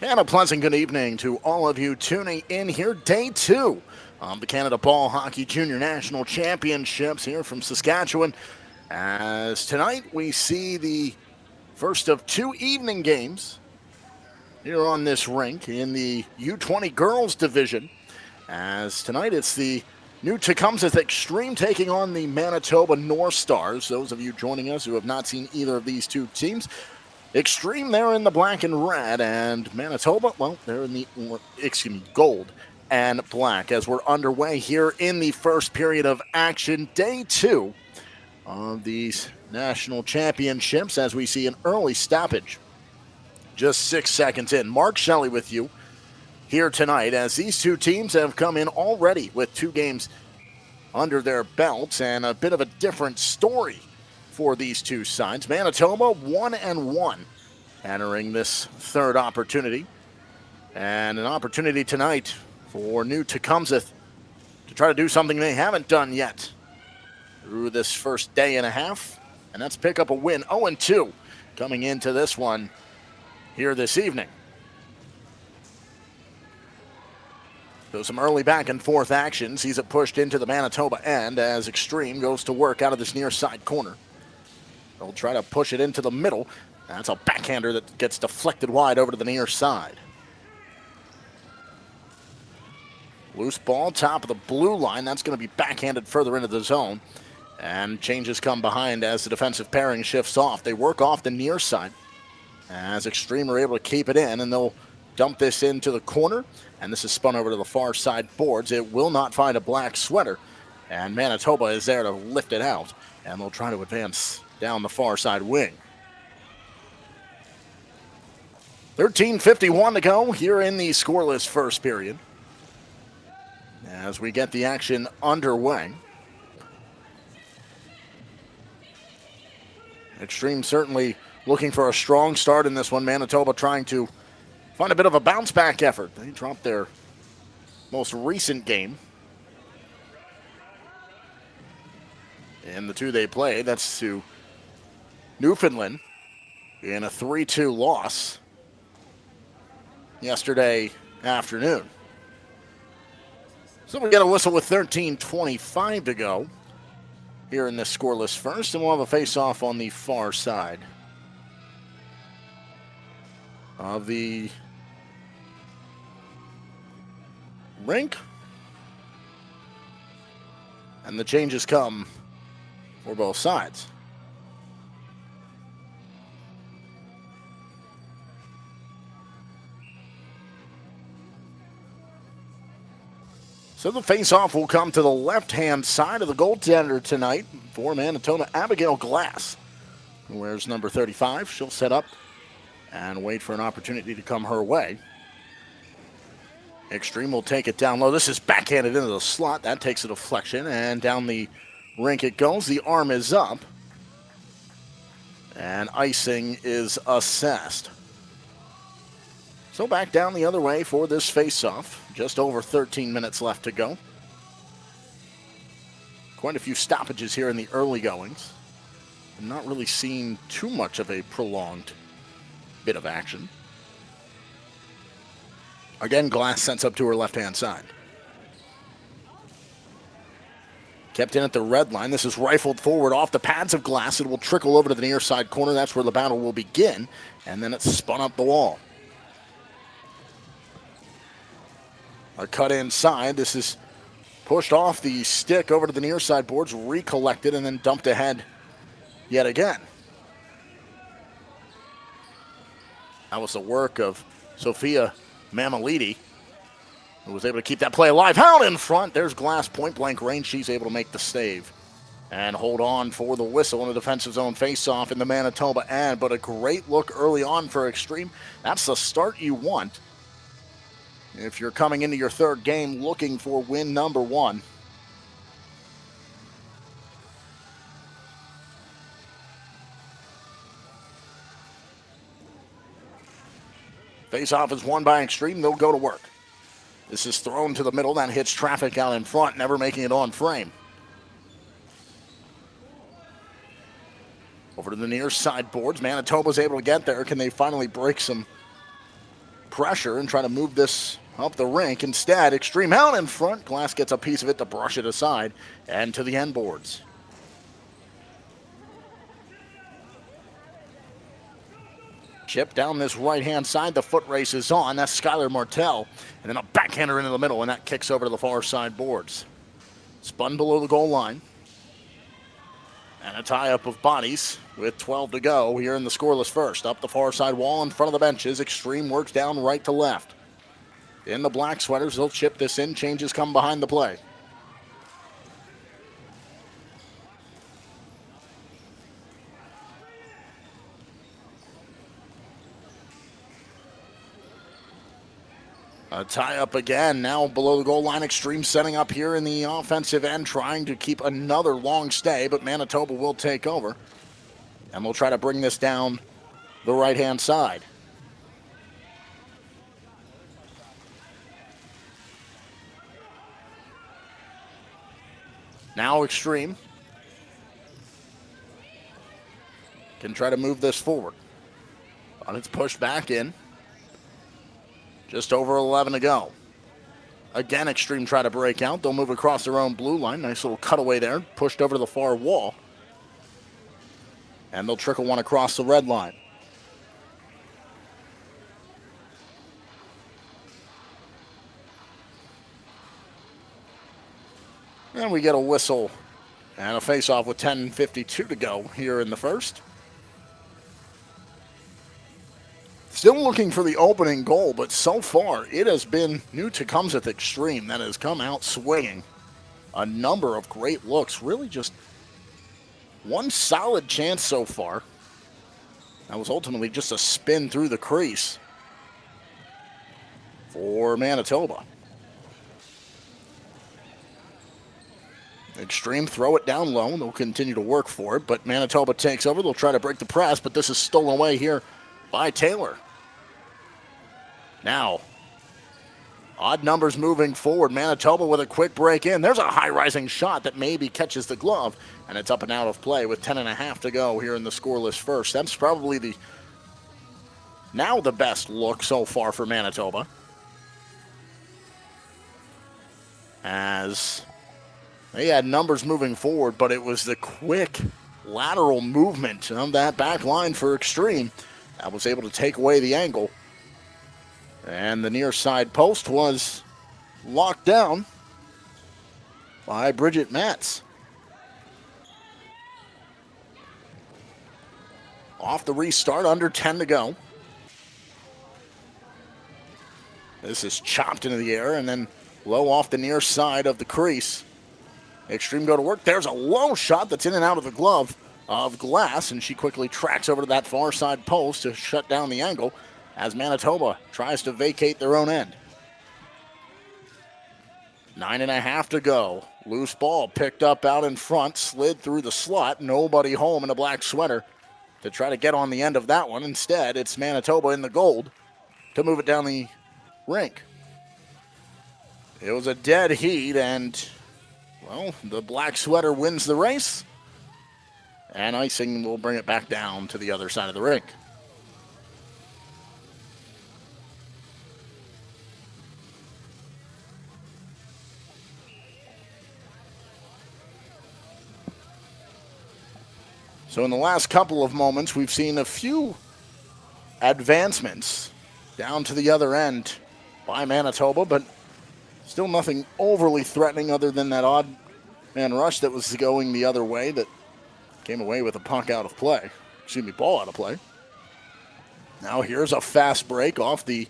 And a pleasant good evening to all of you tuning in here. Day two of the Canada Ball Hockey Junior National Championships here from Saskatchewan. As tonight we see the first of two evening games here on this rink in the U20 girls division. As tonight it's the new Tecumseth Xtreme taking on the Manitoba North Stars. Those of you joining us who have not seen either of these two teams, Xtreme, they're in the black and red, and Manitoba, well, they're in the, gold and black as we're underway here in the first period of action, day two of these national championships as we see an early stoppage. Just 6 seconds in. Mark Shelley with you here tonight as these two teams have come in already with two games under their belts and a bit of a different story for these two sides. Manitoba 1-1 entering this third opportunity. And an opportunity tonight for new Tecumseth to try to do something they haven't done yet through this first day and a half. And that's pick up a win, 0-2 coming into this one here this evening. So some early back and forth action sees it pushed into the Manitoba end as Xtreme goes to work out of this near side corner. They'll try to push it into the middle. That's a backhander that gets deflected wide over to the near side. Loose ball, top of the blue line. That's going to be backhanded further into the zone. And changes come behind as the defensive pairing shifts off. They work off the near side as Xtreme are able to keep it in, and they'll dump this into the corner. And this is spun over to the far side boards. It will not find a black sweater. And Manitoba is there to lift it out. And they'll try to advance down the far side wing. 13:51 to go here in the scoreless first period as we get the action underway. Xtreme certainly looking for a strong start in this one. Manitoba trying to find a bit of a bounce back effort. They dropped their most recent game in the two they played. That's to Newfoundland in a 3-2 loss yesterday afternoon. So we got a whistle with 13:25 to go here in this scoreless first, and we'll have a face-off on the far side of the rink. And the changes come for both sides. So the face-off will come to the left-hand side of the goaltender tonight for Manitoba, Abigail Glass, who wears number 35. She'll set up and wait for an opportunity to come her way. Xtreme will take it down low. This is backhanded into the slot. That takes a deflection, and down the rink it goes. The arm is up, and icing is assessed. So back down the other way for this face-off. Just over 13 minutes left to go. Quite a few stoppages here in the early goings. I'm not really seeing too much of a prolonged bit of action. Again, Glass sets up to her left-hand side. Kept in at the red line. This is rifled forward off the pads of Glass. It will trickle over to the near side corner. That's where the battle will begin. And then it's spun up the wall. A cut inside. This is pushed off the stick over to the near side boards, recollected, and then dumped ahead yet again. That was the work of Sophia Mamalidi, who was able to keep that play alive. Out in front. There's Glass, point blank range. She's able to make the save and hold on for the whistle in a defensive zone face-off in the Manitoba end. But a great look early on for Xtreme. That's the start you want if you're coming into your third game looking for win number one. Face-off is won by Xtreme. They'll go to work. This is thrown to the middle. That hits traffic out in front, never making it on frame. Over to the near side boards. Manitoba's able to get there. Can they finally break some pressure and try to move this up the rink. Instead, Xtreme out in front. Glass gets a piece of it to brush it aside and to the end boards. Chip down this right-hand side. The foot race is on. That's Skylar Martell. And then a backhander into the middle, and that kicks over to the far side boards. Spun below the goal line. And a tie-up of bodies with 12 to go here in the scoreless first. Up the far side wall in front of the benches. Xtreme works down right to left. In the black sweaters, they'll chip this in. Changes come behind the play. A tie-up again, now below the goal line. Xtreme setting up here in the offensive end, trying to keep another long stay, but Manitoba will take over. And we'll try to bring this down the right-hand side. Now Xtreme can try to move this forward. But it's pushed back in. Just over 11 to go. Again, Xtreme try to break out. They'll move across their own blue line. Nice little cutaway there. Pushed over to the far wall. And they'll trickle one across the red line. And we get a whistle and a face-off with 10:52 to go here in the first. Still looking for the opening goal, but so far it has been new Tecumseth Xtreme that has come out swinging a number of great looks. Really just one solid chance so far. That was ultimately just a spin through the crease for Manitoba. Xtreme throw it down low. They'll continue to work for it, but Manitoba takes over. They'll try to break the press, but this is stolen away here by Taylor. Now, odd numbers moving forward. Manitoba with a quick break in. There's a high-rising shot that maybe catches the glove, and it's up and out of play with 10.5 to go here in the scoreless first. That's probably the best look so far for Manitoba, as they had numbers moving forward, but it was the quick lateral movement of that back line for Xtreme that was able to take away the angle. And the near side post was locked down by Bridget Matz. Off the restart, under 10 to go. This is chopped into the air and then low off the near side of the crease. Xtreme go to work. There's a low shot that's in and out of the glove of Glass, and she quickly tracks over to that far side post to shut down the angle as Manitoba tries to vacate their own end. 9.5 to go. Loose ball picked up out in front, slid through the slot. Nobody home in a black sweater to try to get on the end of that one. Instead, it's Manitoba in the gold to move it down the rink. It was a dead heat, and, well, the black sweater wins the race. And icing will bring it back down to the other side of the rink. So in the last couple of moments, we've seen a few advancements down to the other end by Manitoba, but still nothing overly threatening other than that odd man rush that was going the other way that came away with a puck out of play. Ball out of play. Now here's a fast break off the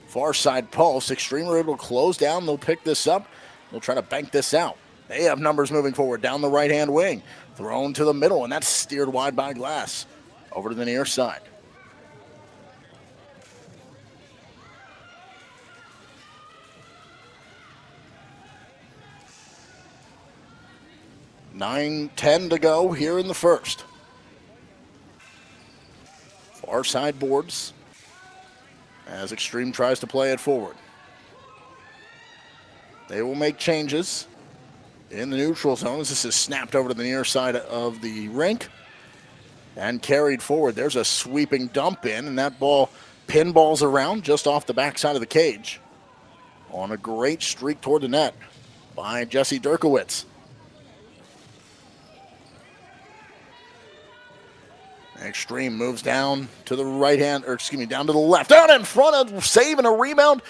far side post. Xtreme are able to close down. They'll pick this up. They'll try to bank this out. They have numbers moving forward down the right-hand wing. Thrown to the middle, and that's steered wide by Glass. Over to the near side. $9:10 to go here in the first. Far side boards as Xtreme tries to play it forward. They will make changes in the neutral zone as this is snapped over to the near side of the rink and carried forward. There's a sweeping dump in, and that ball pinballs around just off the backside of the cage on a great streak toward the net by Jesse Durkowitz. Xtreme moves down to the right hand, down to the left. Out in front of, saving a rebound.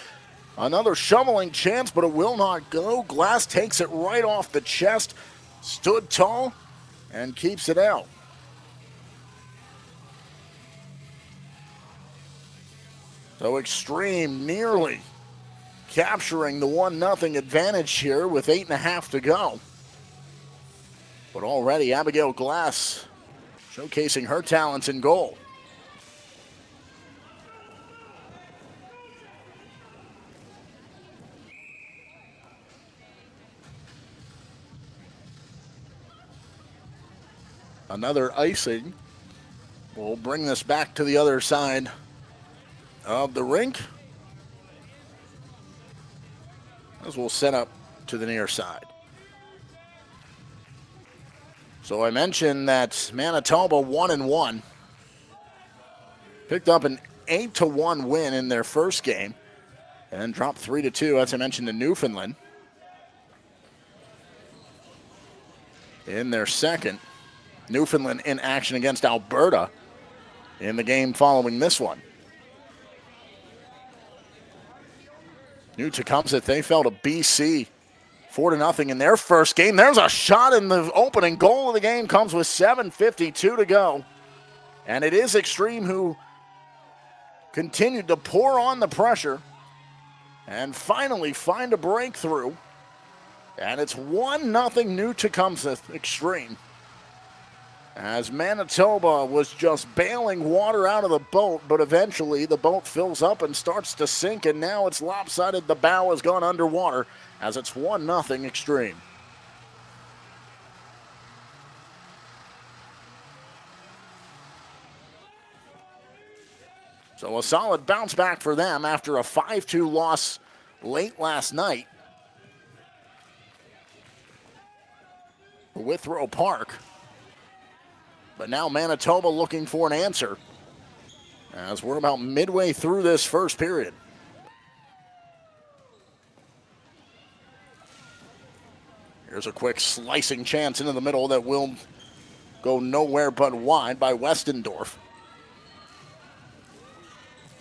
Another shoveling chance, but it will not go. Glass takes it right off the chest, stood tall, and keeps it out. So Xtreme nearly capturing the 1-0 advantage here with 8.5 to go. But already Abigail Glass showcasing her talents in goal. Another icing will bring this back to the other side of the rink, as we'll set up to the near side. So I mentioned that Manitoba 1-1 picked up an 8-1 win in their first game and dropped 3-2, as I mentioned, to Newfoundland in their second. Newfoundland in action against Alberta in the game following this one. New Tecumseth, they fell to BC 4-0 in their first game. There's a shot in the opening goal of the game, comes with 7:52 to go. And it is Xtreme who continued to pour on the pressure and finally find a breakthrough. And it's 1-0 New Tecumseth Xtreme, as Manitoba was just bailing water out of the boat, but eventually the boat fills up and starts to sink, and now it's lopsided. The bow has gone underwater as it's 1-0 Xtreme. So a solid bounce back for them after a 5-2 loss late last night for Withrow Park. But now Manitoba looking for an answer, as we're about midway through this first period. Here's a quick slicing chance into the middle that will go nowhere but wide by Westendorf.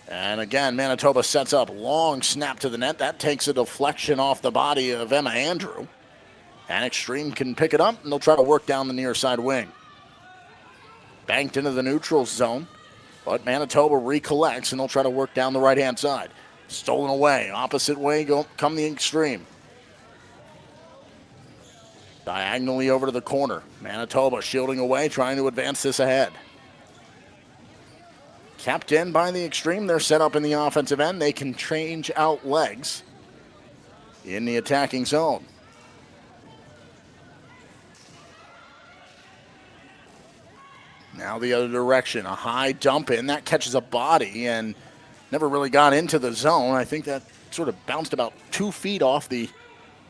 And again, Manitoba sets up, long snap to the net. That takes a deflection off the body of Emma Andrew. And Xtreme can pick it up, and they'll try to work down the near side wing. Banked into the neutral zone, but Manitoba recollects, and they'll try to work down the right-hand side. Stolen away, opposite way, come the Xtreme. Diagonally over to the corner. Manitoba shielding away, trying to advance this ahead. Kept in by the Xtreme. They're set up in the offensive end. They can change out legs in the attacking zone. Now the other direction, a high dump in. That catches a body and never really got into the zone. I think that sort of bounced about 2 feet off the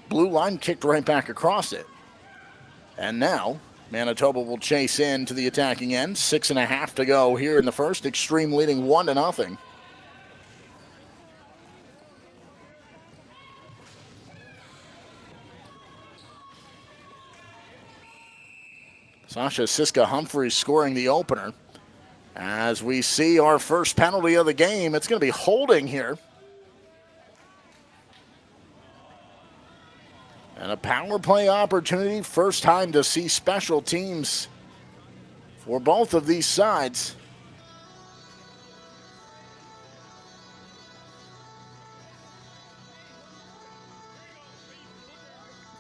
blue line, kicked right back across it. And now Manitoba will chase in to the attacking end. 6.5 to go here in the first. Xtreme leading 1-0. Sasha Siska-Humphreys scoring the opener. As we see our first penalty of the game, it's going to be holding here. And a power play opportunity. First time to see special teams for both of these sides.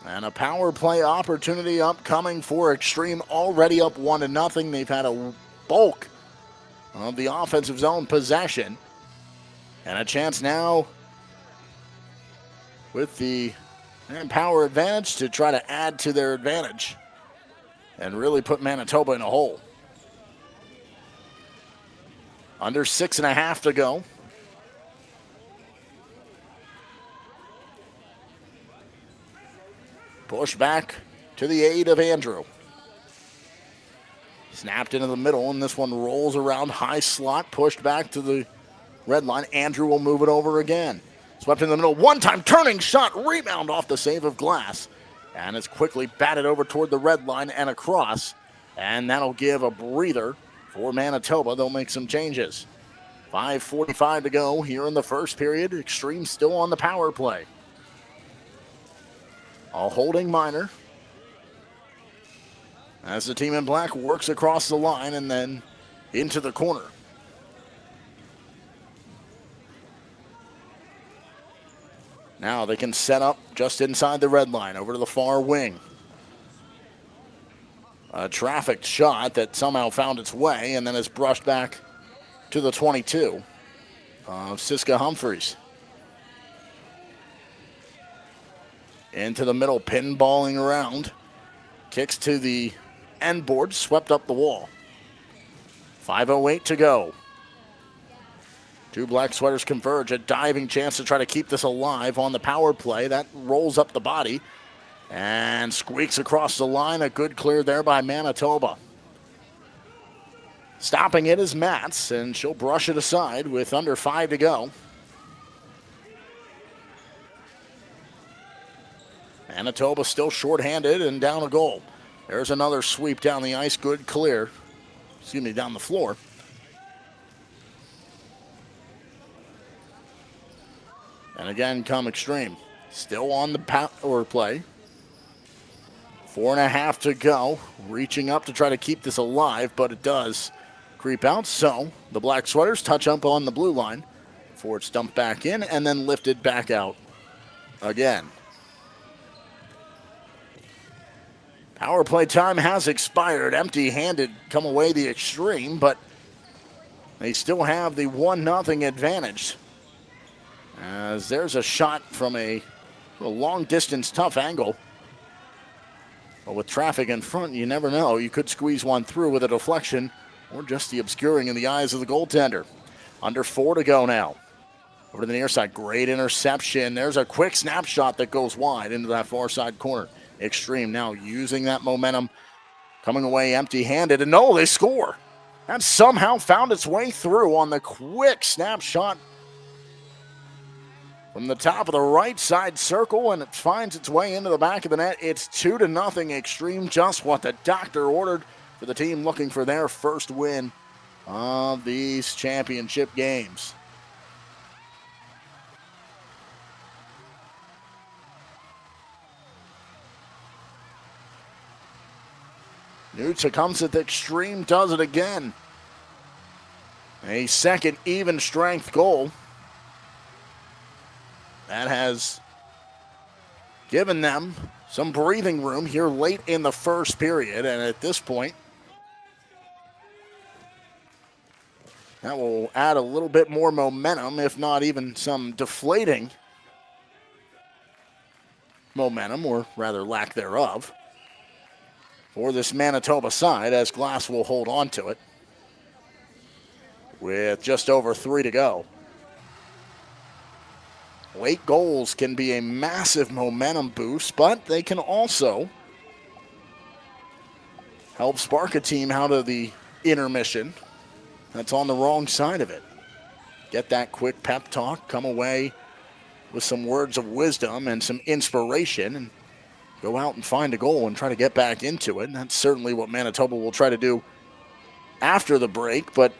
And a power play opportunity upcoming for Xtreme, already up 1-0. They've had a bulk of the offensive zone possession. And a chance now with the power advantage to try to add to their advantage and really put Manitoba in a hole. Under 6.5 to go. Push back to the aid of Andrew. Snapped into the middle, and this one rolls around high slot, pushed back to the red line. Andrew will move it over again. Swept in the middle. One-time turning shot. Rebound off the save of Glass. And it's quickly batted over toward the red line and across. And that'll give a breather for Manitoba. They'll make some changes. 5:45 to go here in the first period. Xtreme still on the power play. A holding minor as the team in black works across the line and then into the corner. Now they can set up just inside the red line over to the far wing. A trafficked shot that somehow found its way and then is brushed back to the 22 of Siska Humphreys. Into the middle, pinballing around. Kicks to the end board, swept up the wall. 5:08 to go. Two black sweaters converge, a diving chance to try to keep this alive on the power play. That rolls up the body and squeaks across the line. A good clear there by Manitoba. Stopping it is Matz, and she'll brush it aside with under 5 to go. Manitoba still shorthanded and down a goal. There's another sweep down the ice, good clear. Down the floor. And again come Xtreme. Still on the power play. 4.5 to go. Reaching up to try to keep this alive, but it does creep out. So the black sweaters touch up on the blue line before it's dumped back in and then lifted back out again. Power play time has expired. Empty-handed come away the Xtreme, but they still have the 1-0 advantage. As there's a shot from a long-distance tough angle. But with traffic in front, you never know. You could squeeze one through with a deflection or just the obscuring in the eyes of the goaltender. Under 4 to go now. Over to the near side. Great interception. There's a quick snapshot that goes wide into that far side corner. Xtreme now using that momentum, coming away empty-handed, and no, they score. That somehow found its way through on the quick snapshot from the top of the right side circle, and it finds its way into the back of the net. It's 2-0 Xtreme, just what the doctor ordered for the team looking for their first win of these championship games. New Tecumseth Xtreme does it again. A second even strength goal. That has given them some breathing room here late in the first period. And at this point, that will add a little bit more momentum, if not even some deflating momentum, or rather lack thereof, for this Manitoba side, as Glass will hold on to it with just over 3 to go. Late goals can be a massive momentum boost, but they can also help spark a team out of the intermission that's on the wrong side of it. Get that quick pep talk, come away with some words of wisdom and some inspiration, and go out and find a goal and try to get back into it. And that's certainly what Manitoba will try to do after the break, but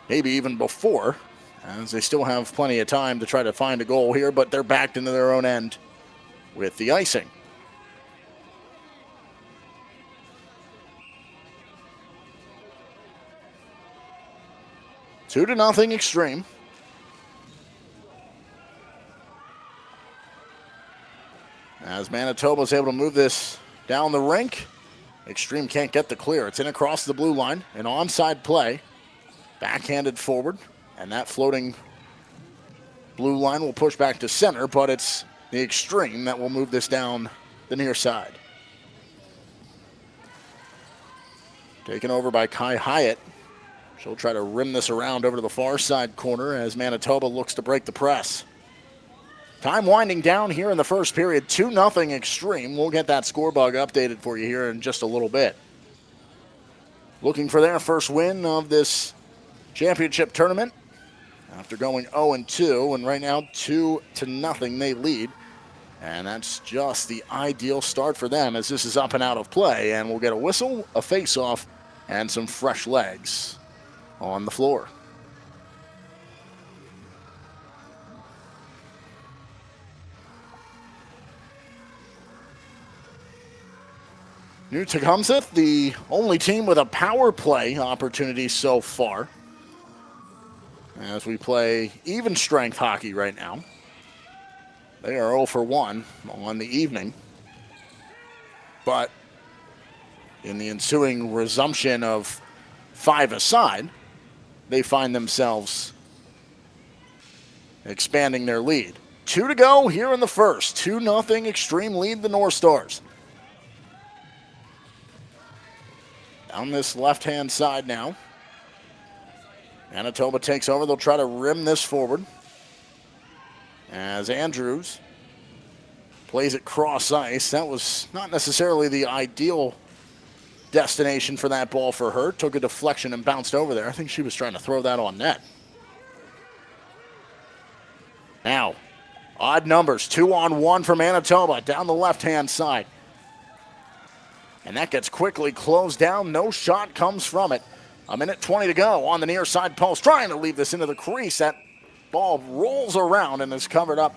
maybe even before, as they still have plenty of time to try to find a goal here, but they're backed into their own end with the icing. Two to nothing Xtreme. As Manitoba's able to move this down the rink, Xtreme can't get the clear. It's in across the blue line, an onside play, backhanded forward, and that floating blue line will push back to center, but it's the Xtreme that will move this down the near side. Taken over by Kai Hyatt. She'll try to rim this around over to the far side corner as Manitoba looks to break the press. Time winding down here in the first period, 2-0 Xtreme. We'll get that score bug updated for you here in just a little bit. Looking for their first win of this championship tournament, after going 0-2, and right now 2-0 they lead. And that's just the ideal start for them as this is up and out of play. And we'll get a whistle, a face-off, and some fresh legs on the floor. New Tecumseth, the only team with a power play opportunity so far, as we play even strength hockey right now. They are 0 for 1 on the evening. But in the ensuing resumption of 5-a-side, they find themselves expanding their lead. 2 to go here in the first. 2-0 Xtreme lead the North Stars. Down this left-hand side now. Manitoba takes over. They'll try to rim this forward as Andrews plays it cross ice. That was not necessarily the ideal destination for that ball for her. Took a deflection and bounced over there. I think she was trying to throw that on net. Now, odd numbers. 2-on-1 for Manitoba down the left-hand side. And that gets quickly closed down. No shot comes from it. 1:20 to go on the near side post. Trying to leave this into the crease. That ball rolls around and is covered up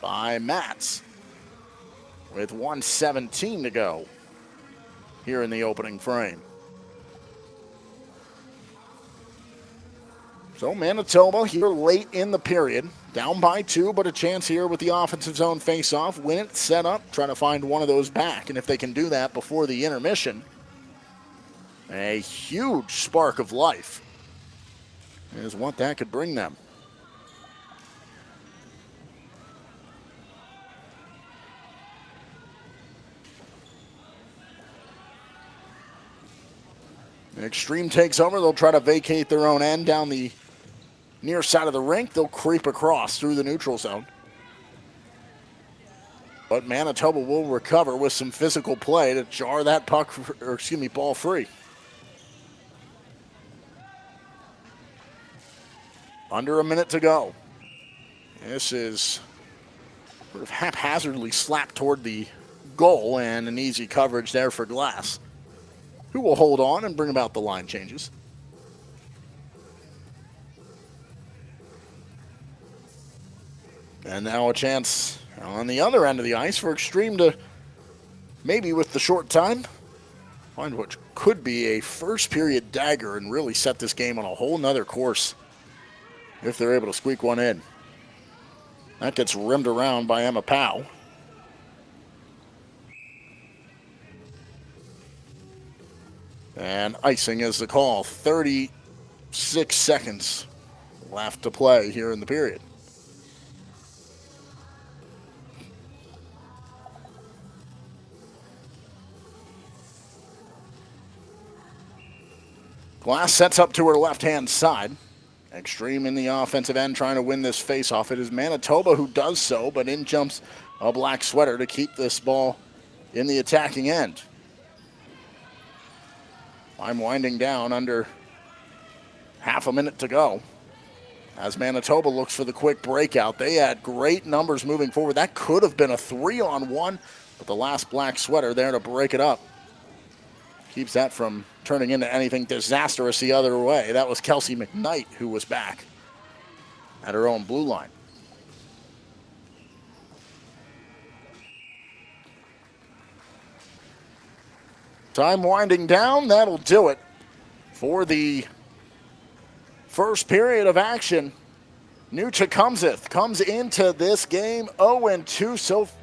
by Matz with 1:17 to go here in the opening frame. So Manitoba here late in the period. Down by 2, but a chance here with the offensive zone face-off. Win it, set up, try to find one of those back. And if they can do that before the intermission, a huge spark of life is what that could bring them. Xtreme takes over. They'll try to vacate their own end down the near side of the rink. They'll creep across through the neutral zone. But Manitoba will recover with some physical play to jar that ball free. Under a minute to go. This is sort of haphazardly slapped toward the goal, and an easy coverage there for Glass, who will hold on and bring about the line changes. And now a chance on the other end of the ice for Xtreme to, maybe with the short time, find what could be a first period dagger and really set this game on a whole nother course if they're able to squeak one in. That gets rimmed around by Emma Powell. And icing is the call. 36 seconds left to play here in the period. Glass sets up to her left-hand side. Xtreme in the offensive end trying to win this face-off. It is Manitoba who does so, but in jumps a black sweater to keep this ball in the attacking end. I'm winding down under half a minute to go as Manitoba looks for the quick breakout. They had great numbers moving forward. That could have been a 3-on-1, but the last black sweater there to break it up keeps that from turning into anything disastrous the other way. That was Kelsey McKnight who was back at her own blue line. Time winding down. That'll do it for the first period of action. New Tecumseth comes into this game 0-2 so far.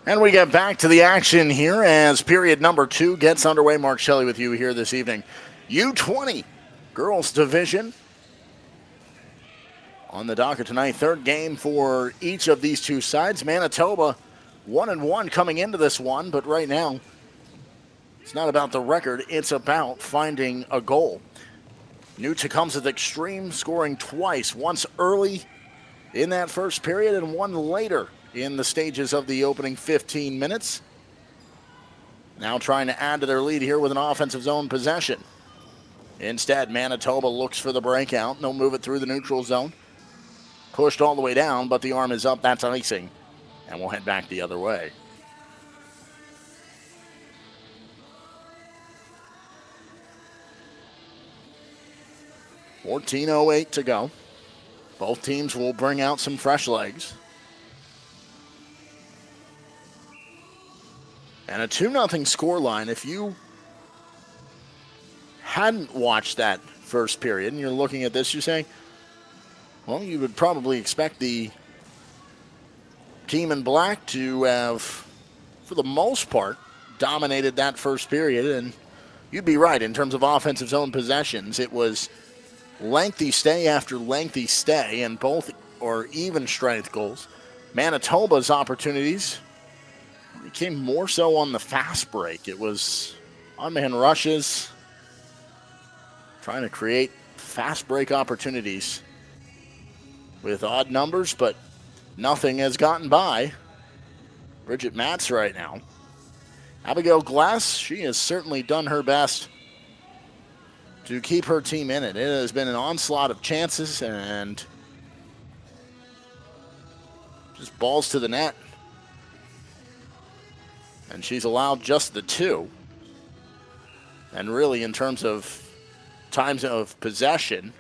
And we get back to the action here as period number 2 gets underway. Mark Shelley with you here this evening. U20 girls division on the docket tonight. Third game for each of these two sides. Manitoba 1-1 coming into this one, but right now it's not about the record. It's about finding a goal. New Tecumseth Xtreme scoring twice, once early in that first period and one later in the stages of the opening 15 minutes. Now trying to add to their lead here with an offensive zone possession. Instead, Manitoba looks for the breakout. They'll move it through the neutral zone. Pushed all the way down, but the arm is up. That's icing. And we'll head back the other way. .14:08 to go. Both teams will bring out some fresh legs. And a 2-0 scoreline. If you hadn't watched that first period and you're looking at this, you're saying, well, you would probably expect the team in black to have, for the most part, dominated that first period. And you'd be right in terms of offensive zone possessions. It was lengthy stay after lengthy stay, and both are even strength goals. Manitoba's opportunities became more so on the fast break. It was on-man rushes, trying to create fast break opportunities with odd numbers, but nothing has gotten by Bridget Matz right now. Abigail Glass, she has certainly done her best to keep her team in it. It has been an onslaught of chances and just balls to the net. And she's allowed just the 2. And really, in terms of times of possession,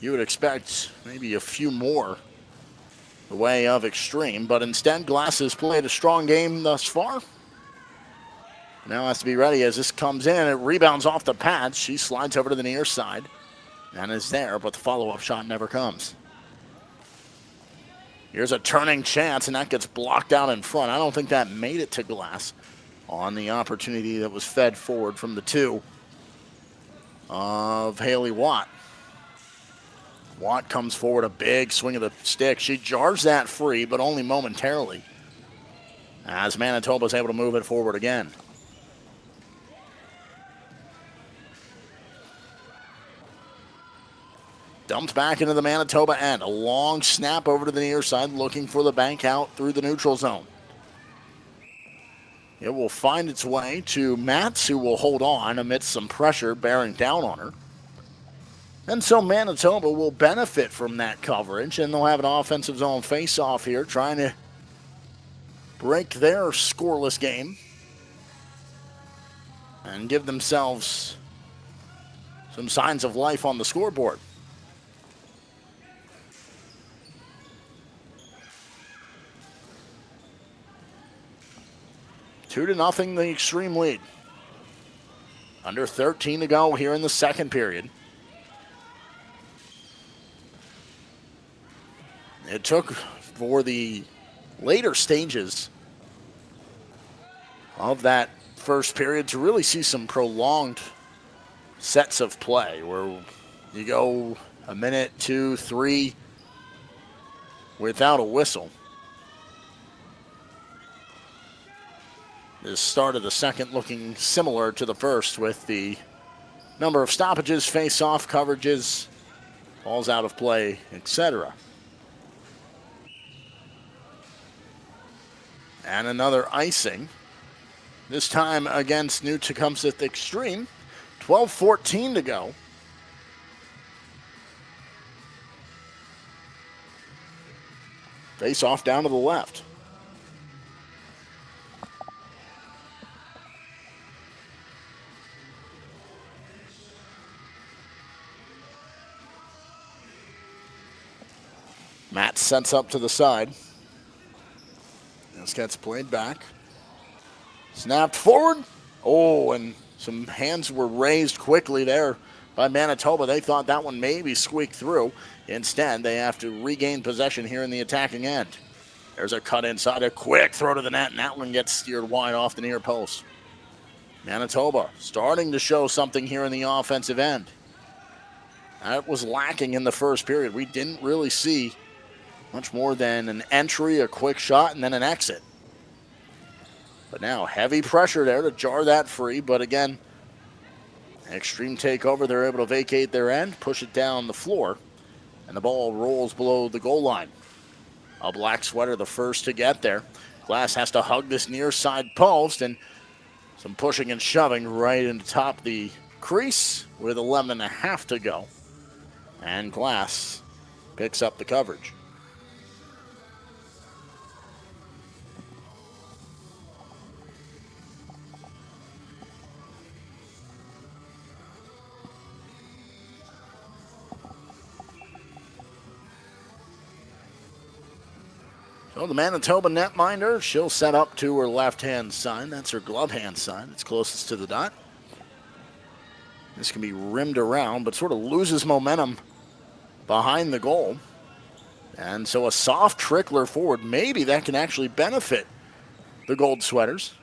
you would expect maybe a few more the way of Xtreme. But instead, Glass has played a strong game thus far. Now has to be ready as this comes in. It rebounds off the pads. She slides over to the near side and is there, but the follow-up shot never comes. Here's a turning chance, and that gets blocked out in front. I don't think that made it to Glass on the opportunity that was fed forward from the 2 of Haley Watt. Watt comes forward, a big swing of the stick. She jars that free, but only momentarily, as Manitoba is able to move it forward again. Dumped back into the Manitoba end. A long snap over to the near side, looking for the bank out through the neutral zone. It will find its way to Matz, who will hold on amidst some pressure bearing down on her. And so Manitoba will benefit from that coverage, and they'll have an offensive zone face-off here, trying to break their scoreless game and give themselves some signs of life on the scoreboard. Two to nothing, the Xtreme lead. Under 13 to go here in the second period. It took for the later stages of that first period to really see some prolonged sets of play where you go a minute, 2, 3 without a whistle. The start of the second looking similar to the first with the number of stoppages, face-off coverages, balls out of play, etc. And another icing, this time against New Tecumseth Xtreme. 12:14 to go. Face off down to the left. Matt sets up to the side. This gets played back. Snapped forward. Oh, and some hands were raised quickly there by Manitoba. They thought that one maybe squeaked through. Instead, they have to regain possession here in the attacking end. There's a cut inside, a quick throw to the net, and that one gets steered wide off the near post. Manitoba starting to show something here in the offensive end. That was lacking in the first period. We didn't really see much more than an entry, a quick shot, and then an exit. But now heavy pressure there to jar that free. But again, Xtreme takeover. They're able to vacate their end, push it down the floor, and the ball rolls below the goal line. A black sweater, the first to get there. Glass has to hug this near side post, and some pushing and shoving right into top the crease with 11.5 to go. And Glass picks up the coverage. So the Manitoba netminder, she'll set up to her left-hand side. That's her glove-hand side. It's closest to the dot. This can be rimmed around, but sort of loses momentum behind the goal. And so a soft trickler forward, maybe that can actually benefit the Gold Sweaters.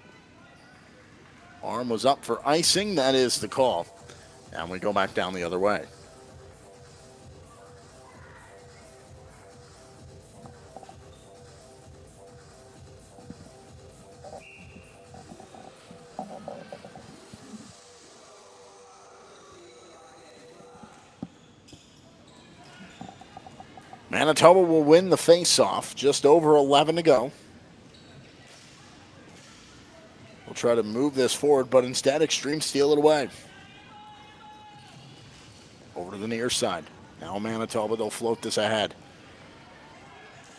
Arm was up for icing. That is the call. And we go back down the other way. Manitoba will win the face-off. Just over 11 to go. We'll try to move this forward, but instead Xtreme steal it away. Over to the near side. Now Manitoba, they'll float this ahead.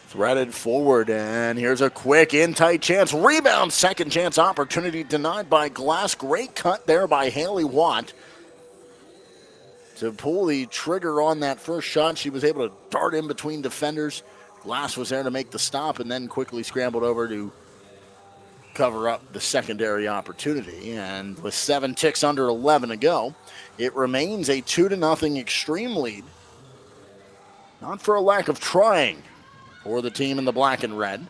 Threaded forward, and here's a quick in-tight chance. Rebound, second chance opportunity denied by Glass. Great cut there by Haley Watt to pull the trigger on that first shot. She was able to dart in between defenders. Glass was there to make the stop and then quickly scrambled over to cover up the secondary opportunity. And with 7 ticks under 11 to go, it remains a 2-0 Xtreme lead. Not for a lack of trying for the team in the black and red.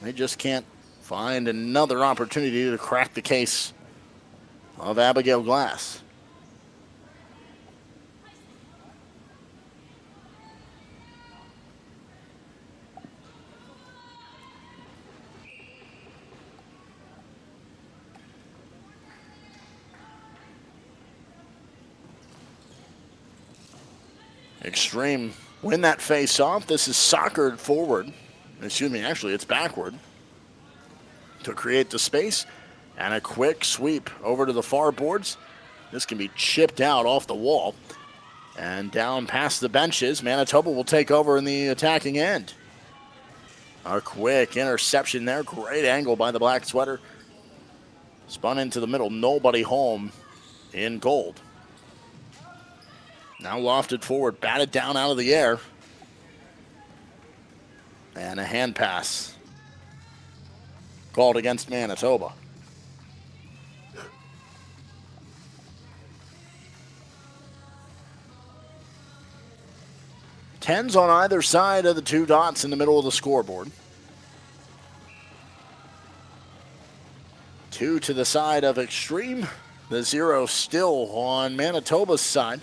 They just can't find another opportunity to crack the case of Abigail Glass. Xtreme win that face-off. This is soccered forward. Excuse me, actually it's backward to create the space. And a quick sweep over to the far boards. This can be chipped out off the wall. And down past the benches. Manitoba will take over in the attacking end. A quick interception there. Great angle by the black sweater. Spun into the middle. Nobody home in gold. Now lofted forward, batted down out of the air. And a hand pass called against Manitoba. Tens on either side of the two dots in the middle of the scoreboard. 2 to the side of Xtreme. The 0 still on Manitoba's side.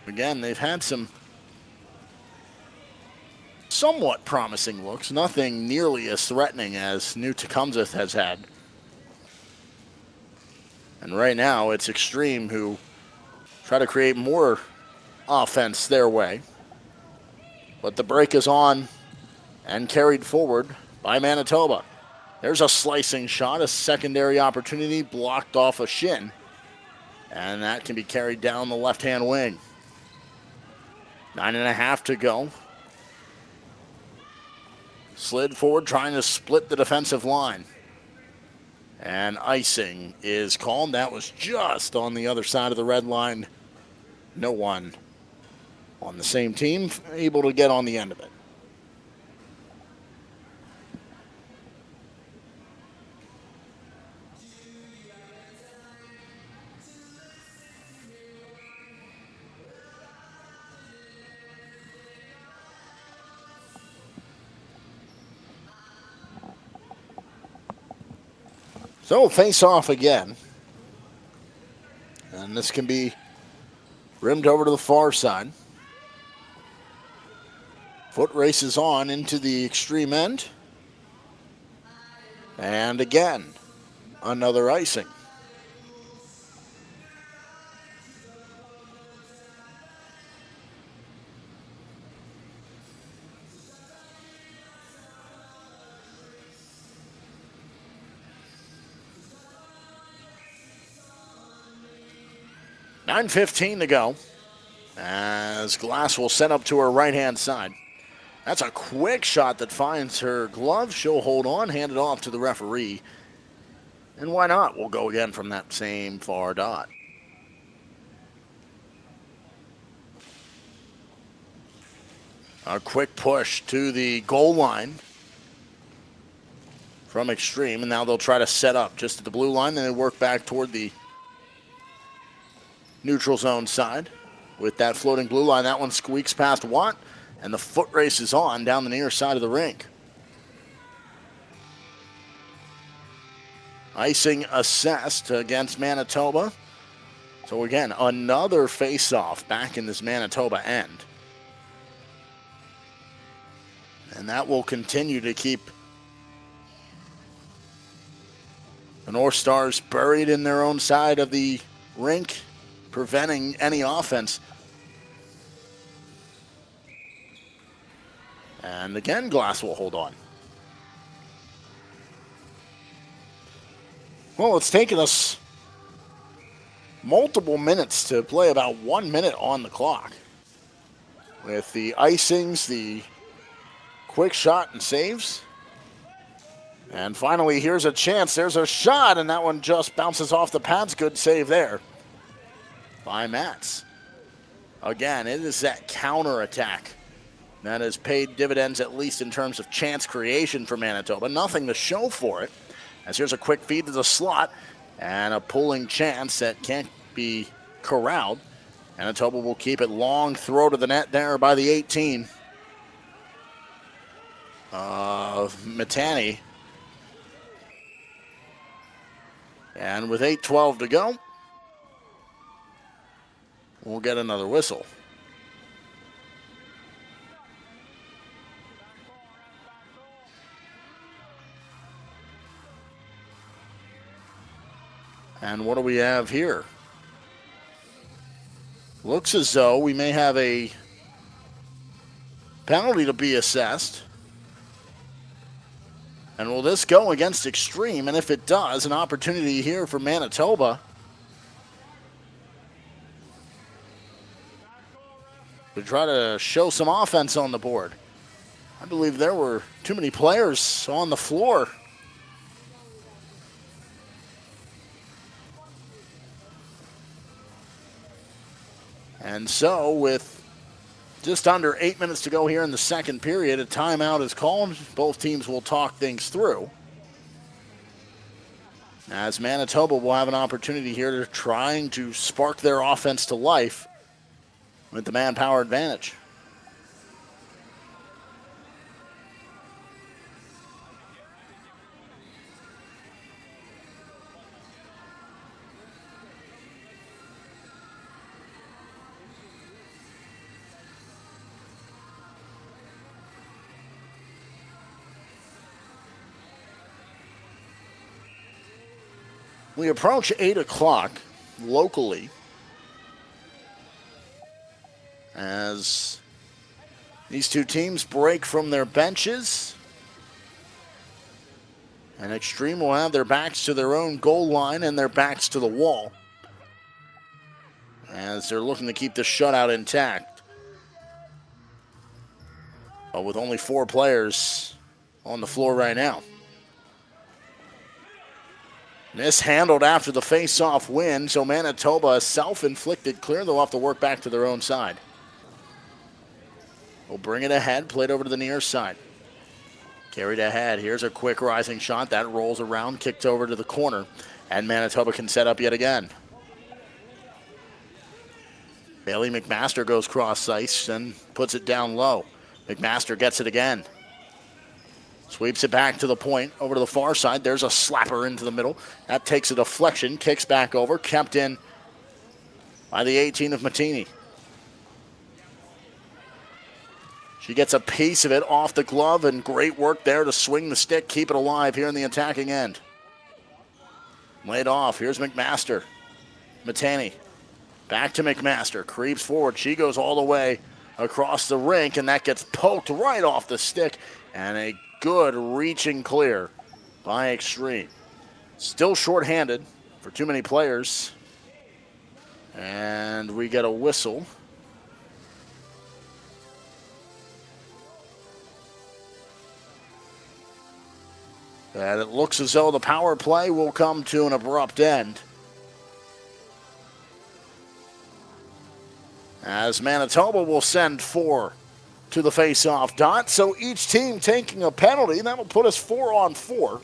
Again, they've had some somewhat promising looks. Nothing nearly as threatening as New Tecumseth has had. And right now, it's Xtreme who try to create more offense their way. But the break is on and carried forward by Manitoba. There's a slicing shot, a secondary opportunity blocked off a shin. And that can be carried down the left-hand wing. 9.5 to go. Slid forward, trying to split the defensive line. And icing is called. That was just on the other side of the red line. No one on the same team able to get on the end of it. So we'll face off again. And this can be rimmed over to the far side. Foot races on into the extreme end. And again, another icing. $9:15 to go as Glass will set up to her right-hand side. That's a quick shot that finds her glove. She'll hold on, hand it off to the referee. And why not? We'll go again from that same far dot. A quick push to the goal line from Xtreme, and now they'll try to set up just at the blue line, then they work back toward the neutral zone side with that floating blue line. That one squeaks past Watt, and the foot race is on down the near side of the rink. Icing assessed against Manitoba. So again, another face-off back in this Manitoba end. And that will continue to keep the North Stars buried in their own side of the rink, preventing any offense. And again, Glass will hold on. Well, it's taken us multiple minutes to play about 1 minute on the clock. With the icings, the quick shot and saves. And finally, here's a chance. There's a shot, and that one just bounces off the pads. Good save there by Mats. Again, it is that counter attack that has paid dividends, at least in terms of chance creation for Manitoba. Nothing to show for it. As here's a quick feed to the slot and a pulling chance that can't be corralled. Manitoba will keep it. Long throw to the net there by the 18 of Matani. And with 8:12 to go, we'll get another whistle. And what do we have here? Looks as though we may have a penalty to be assessed. And will this go against Xtreme? And if it does, an opportunity here for Manitoba to try to show some offense on the board. I believe there were too many players on the floor. And so with just under 8 minutes to go here in the second period, a timeout is called. Both teams will talk things through. As Manitoba will have an opportunity here to trying to spark their offense to life with the manpower advantage. We approach 8 o'clock locally as these two teams break from their benches. And Xtreme will have their backs to their own goal line and their backs to the wall as they're looking to keep the shutout intact. But with only 4 players on the floor right now. Mishandled after the face-off win, so Manitoba self-inflicted clear. They'll have to work back to their own side. We'll bring it ahead, played over to the near side. Carried ahead. Here's a quick rising shot. That rolls around, kicked over to the corner, and Manitoba can set up yet again. Bailey McMaster goes cross-ice and puts it down low. McMaster gets it again. Sweeps it back to the point, over to the far side. There's a slapper into the middle. That takes a deflection, kicks back over, kept in by the 18 of Matini. She gets a piece of it off the glove, and great work there to swing the stick, keep it alive here in the attacking end. Laid off. Here's McMaster. Matani. Back to McMaster. Creeps forward. She goes all the way across the rink, and that gets poked right off the stick. And a good reaching clear by Xtreme. Still shorthanded for too many players. And we get a whistle. And it looks as though the power play will come to an abrupt end, as Manitoba will send 4 to the face-off dot. So each team taking a penalty. That will put us 4-on-4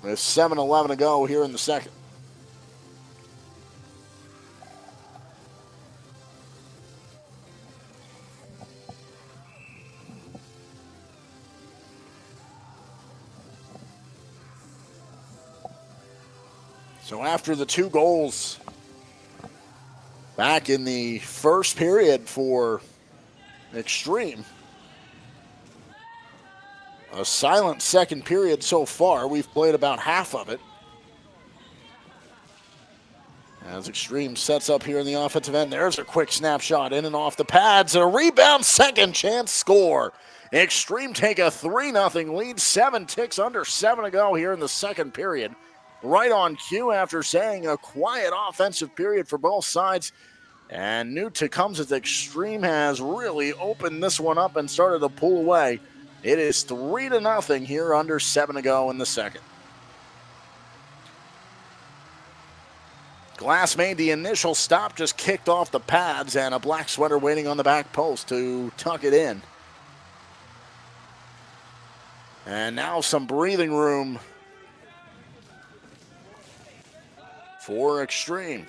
with 7:11 to go here in the second. So after the 2 goals back in the first period for Xtreme, a silent second period so far. We've played about half of it. As Xtreme sets up here in the offensive end, there's a quick snapshot in and off the pads, and a rebound, second chance score. Xtreme take a 3-0 lead, 7 ticks under 7 to go here in the second period. Right on cue after saying a quiet offensive period for both sides. And new Tecumseth Xtreme has really opened this one up and started to pull away. It is 3-0 here under 7 to go in the second. Glass made the initial stop, just kicked off the pads, and a black sweater waiting on the back post to tuck it in. And now some breathing room for Xtreme.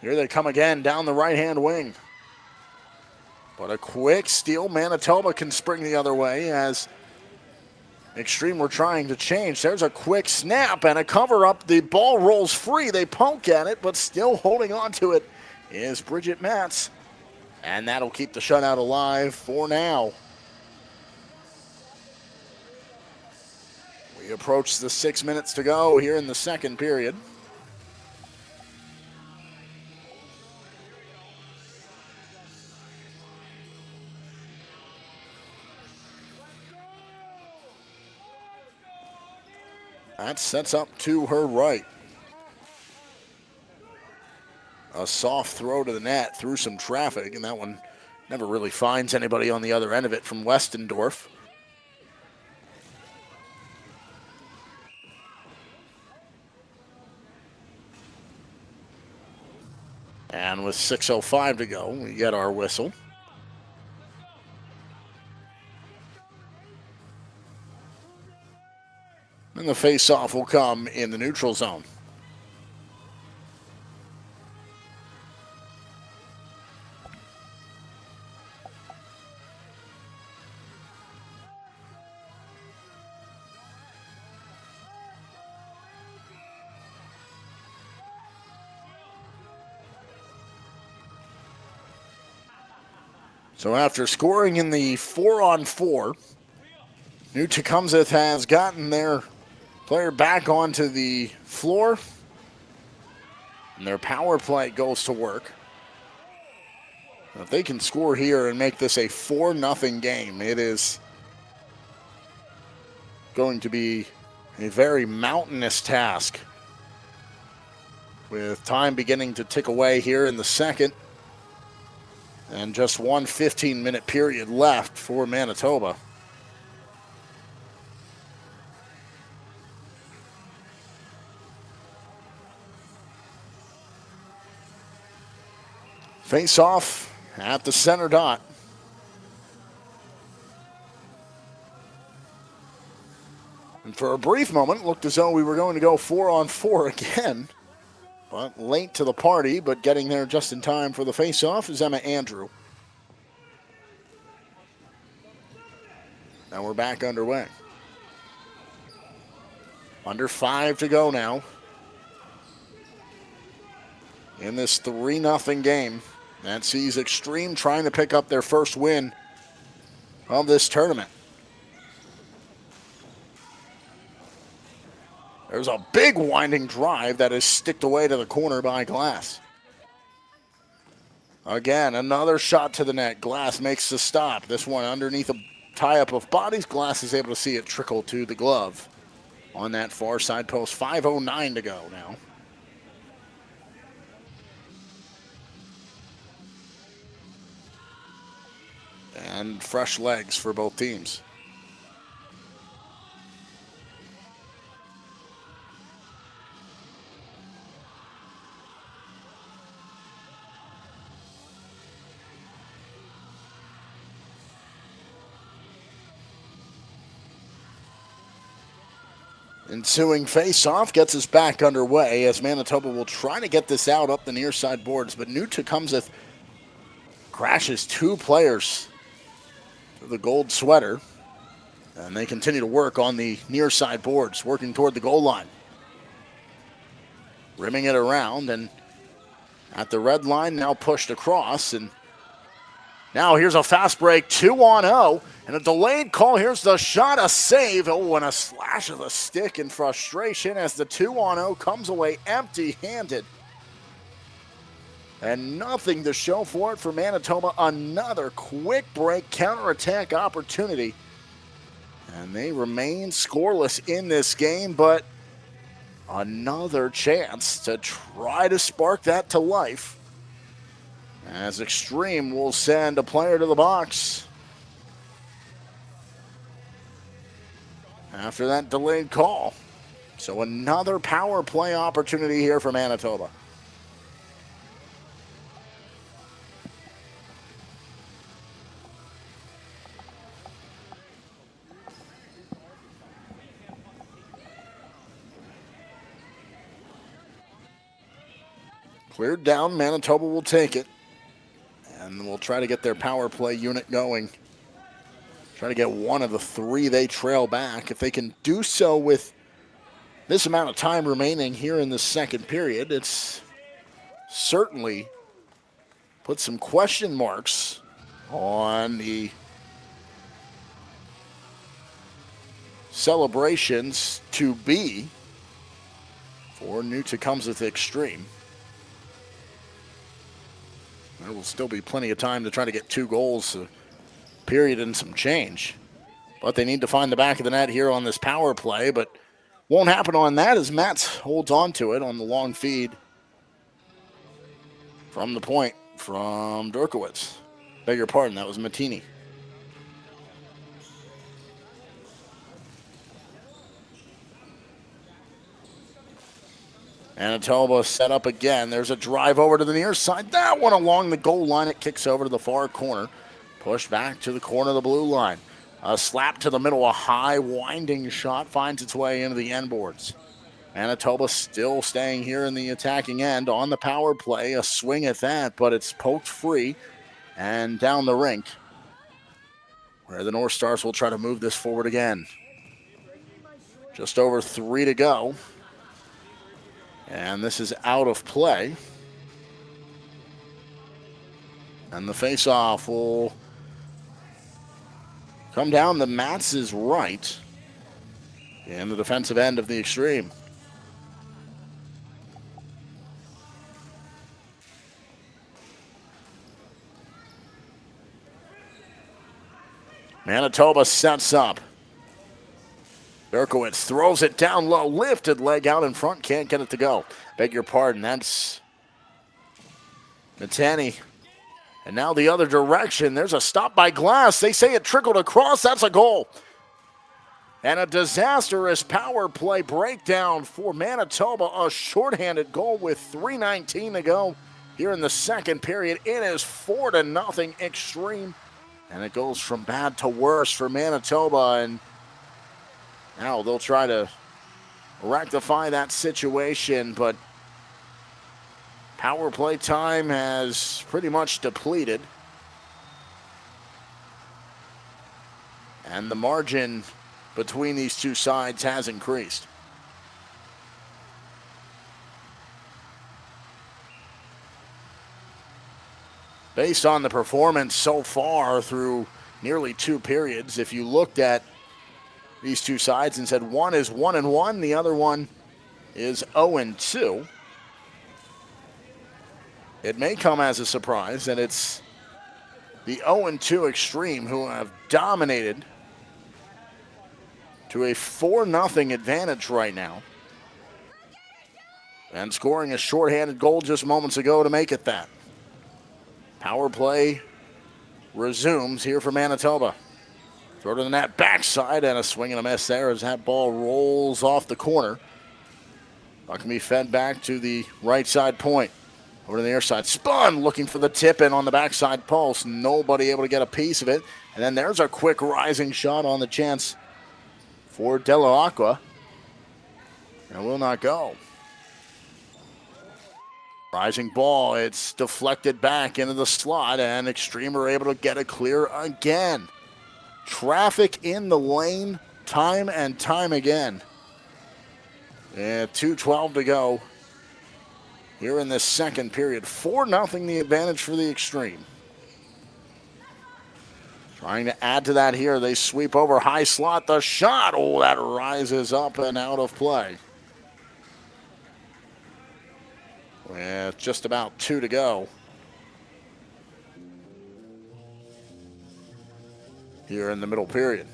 Here they come again down the right-hand wing. But a quick steal. Manitoba can spring the other way as Xtreme were trying to change. There's a quick snap and a cover-up. The ball rolls free. They poke at it, but still holding on to it is Bridget Matz. And that'll keep the shutout alive for now. We approach the 6 minutes to go here in the second period. That sets up to her right. A soft throw to the net through some traffic, and that one never really finds anybody on the other end of it from Westendorf. And with 6:05 to go, we get our whistle. And the face-off will come in the neutral zone. So after scoring in the 4-on-4, New Tecumseth has gotten their player back onto the floor, and their power play goes to work. If they can score here and make this a 4-0 game, it is going to be a very mountainous task, with time beginning to tick away here in the second, and just one 15-minute period left for Manitoba. Face off at the center dot. And for a brief moment, it looked as though we were going to go 4-on-4 again. But late to the party, but getting there just in time for the face-off is Emma Andrew. Now we're back underway. Under 5 to go now in this 3-0 game. That sees Xtreme trying to pick up their first win of this tournament. There's a big winding drive that is sticked away to the corner by Glass. Again, another shot to the net. Glass makes the stop. This one underneath a tie-up of bodies. Glass is able to see it trickle to the glove on that far side post. 5:09 to go now. And fresh legs for both teams. Ensuing face-off gets us back underway as Manitoba will try to get this out up the near side boards, but new Tecumseth crashes 2 players to the gold sweater, and they continue to work on the near side boards, working toward the goal line. Rimming it around, and at the red line now pushed across, and now here's a fast break, 2-on-0, and a delayed call. Here's the shot, a save. Oh, and a slash of the stick in frustration as the 2-on-0 comes away empty-handed. And nothing to show for it for Manitoba. Another quick break counterattack opportunity. And they remain scoreless in this game, but another chance to try to spark that to life, as Xtreme will send a player to the box after that delayed call. So another power play opportunity here for Manitoba. Cleared down, Manitoba will take it. And we'll try to get their power play unit going. Try to get one of the 3 they trail back. If they can do so with this amount of time remaining here in the second period, it's certainly put some question marks on the celebrations to be for new Tecumseth Xtreme. There will still be plenty of time to try to get 2 goals a period and some change. But they need to find the back of the net here on this power play, but won't happen on that as Matz holds on to it on the long feed from the point from Durkowitz. Beg your pardon, that was Mattini. Manitoba set up again. There's a drive over to the near side. That one along the goal line. It kicks over to the far corner. Pushed back to the corner of the blue line. A slap to the middle. A high winding shot finds its way into the end boards. Manitoba still staying here in the attacking end on the power play. A swing at that, but it's poked free and down the rink, where the North Stars will try to move this forward again. Just over 3 to go. And this is out of play. And the face-off will come down to Matz's right in the defensive end of the Xtreme. Manitoba sets up. Durkowitz throws it down low, lifted leg out in front, can't get it to go. Beg your pardon, that's Matani. And now the other direction, there's a stop by Glass. They say it trickled across, that's a goal. And a disastrous power play breakdown for Manitoba. A shorthanded goal with 3:19 to go here in the second period. It is 4-0 Xtreme. And it goes from bad to worse for Manitoba. And Now they'll try to rectify that situation, but power play time has pretty much depleted. And the margin between these two sides has increased. Based on the performance so far through nearly 2 periods, if you looked at these two sides and said one is 1-1, the other one is 0-2, it may come as a surprise that it's the 0-2 Xtreme who have dominated to a 4-0 advantage right now, and scoring a shorthanded goal just moments ago to make it that. Power play resumes here for Manitoba. Throw to the net, backside, and a swing and a miss there as that ball rolls off the corner. That can be fed back to the right side point. Over to the near side, spun, looking for the tip in on the backside post. Nobody able to get a piece of it. And then there's a quick rising shot on the chance for De La Aqua. And will not go. Rising ball, it's deflected back into the slot, and Xtreme are able to get it clear again. Traffic in the lane time and time again. And 2:12 to go here in this second period. 4-0 the advantage for the Xtreme. Trying to add to that here. They sweep over high slot. The shot, oh, that rises up and out of play. With just about 2 to go here in the middle period.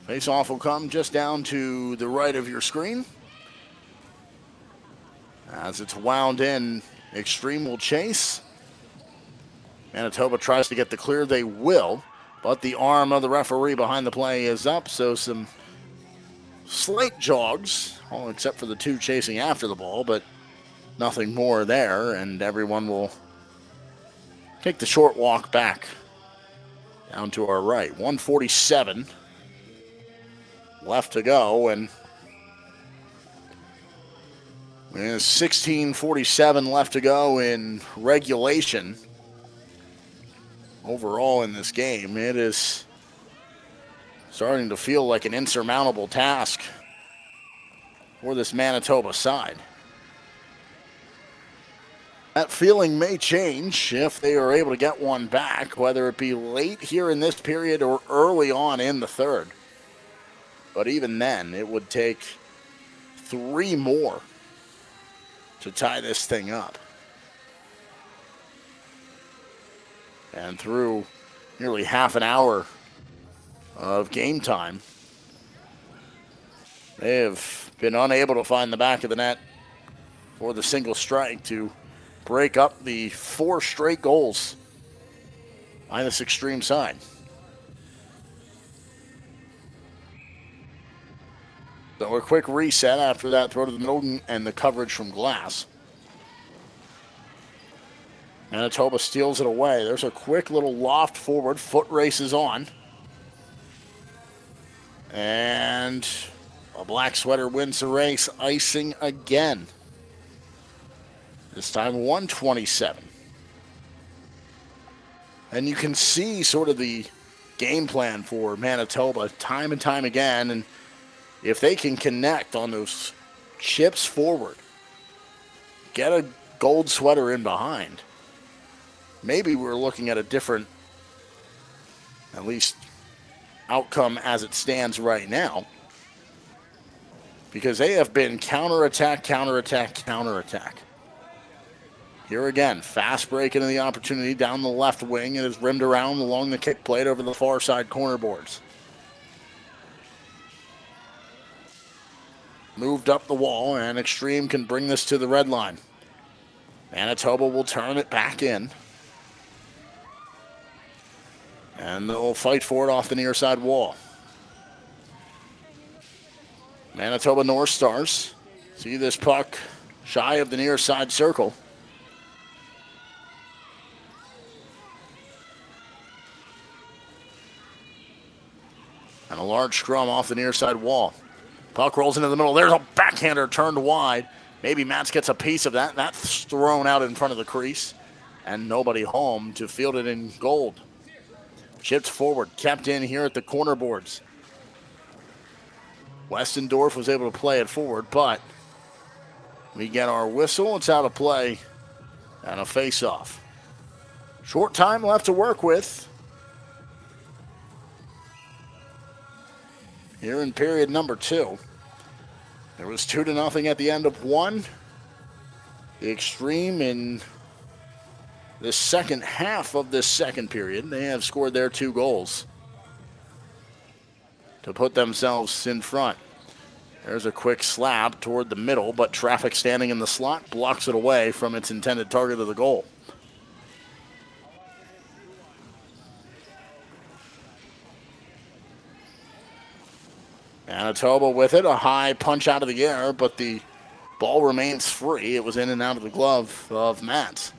Face-off will come just down to the right of your screen. As it's wound in, Xtreme will chase. Manitoba tries to get the clear. They will, but the arm of the referee behind the play is up, so some slight jogs, all except for the two chasing after the ball, but nothing more there, and everyone will take the short walk back down to our right. 1:47 left to go, and 16:47 left to go in regulation. Overall in this game, it is starting to feel like an insurmountable task for this Manitoba side. That feeling may change if they are able to get one back, whether it be late here in this period or early on in the third. But even then, it would take 3 more to tie this thing up. And through nearly half an hour of game time, they have been unable to find the back of the net for the single strike to break up the 4 straight goals by this Xtreme side. So a quick reset after that throw to the middle and the coverage from Glass. Manitoba steals it away. There's a quick little loft forward. Foot races on. And a black sweater wins the race. Icing again. This time 127. And you can see sort of the game plan for Manitoba time and time again. And if they can connect on those chips forward, get a gold sweater in behind, maybe we're looking at a different, at least, outcome as it stands right now. Because they have been counterattack, counterattack, counterattack. Here again, fast break into the opportunity down the left wing. It is rimmed around along the kick plate over the far side corner boards. Moved up the wall, and Xtreme can bring this to the red line. Manitoba will turn it back in. And they'll fight for it off the near side wall. Manitoba North Stars see this puck shy of the near side circle. And a large scrum off the near side wall. Puck rolls into the middle. There's a backhander turned wide. Maybe Mats gets a piece of that. That's thrown out in front of the crease. And nobody home to field it in gold. Chipped forward, kept in here at the corner boards. Westendorf was able to play it forward, but we get our whistle. It's out of play and a face-off. Short time left to work with here in period number 2. There was 2-0 at the end of 1. The Xtreme in the second half of this second period, they have scored their 2 goals to put themselves in front. There's a quick slap toward the middle, but traffic standing in the slot blocks it away from its intended target of the goal. Manitoba with it, a high punch out of the air, but the ball remains free. It was in and out of the glove of Mats.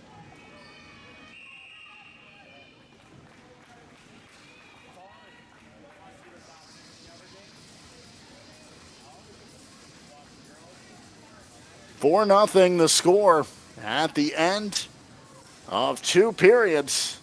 Four 0 the score at the end of 2 periods.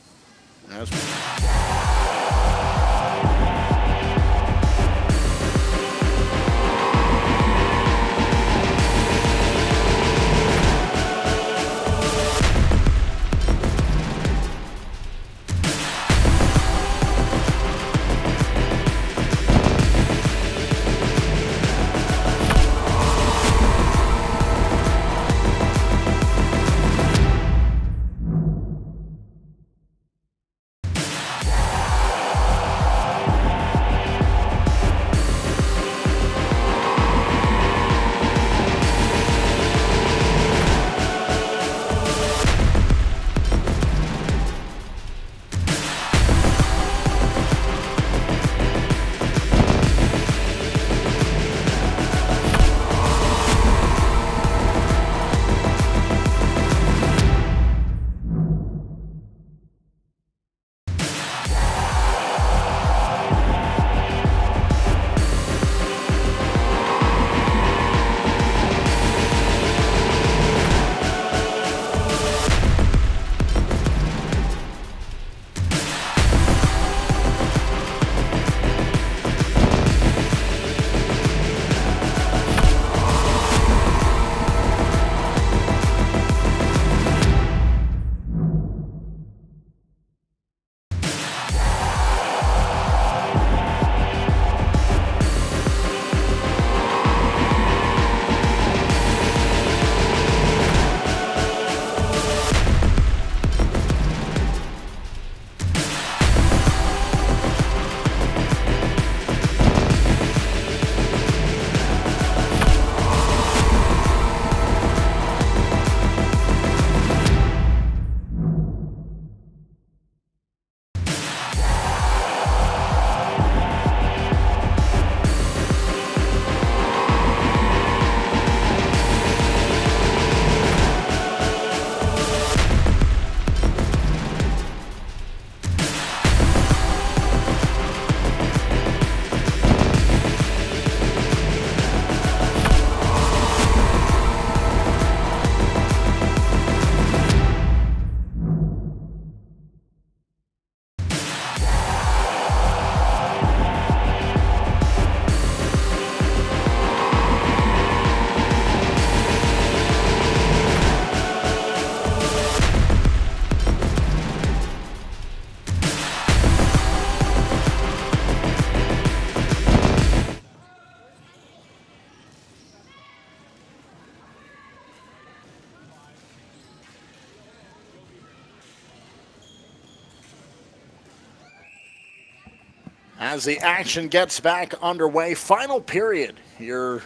As the action gets back underway, final period here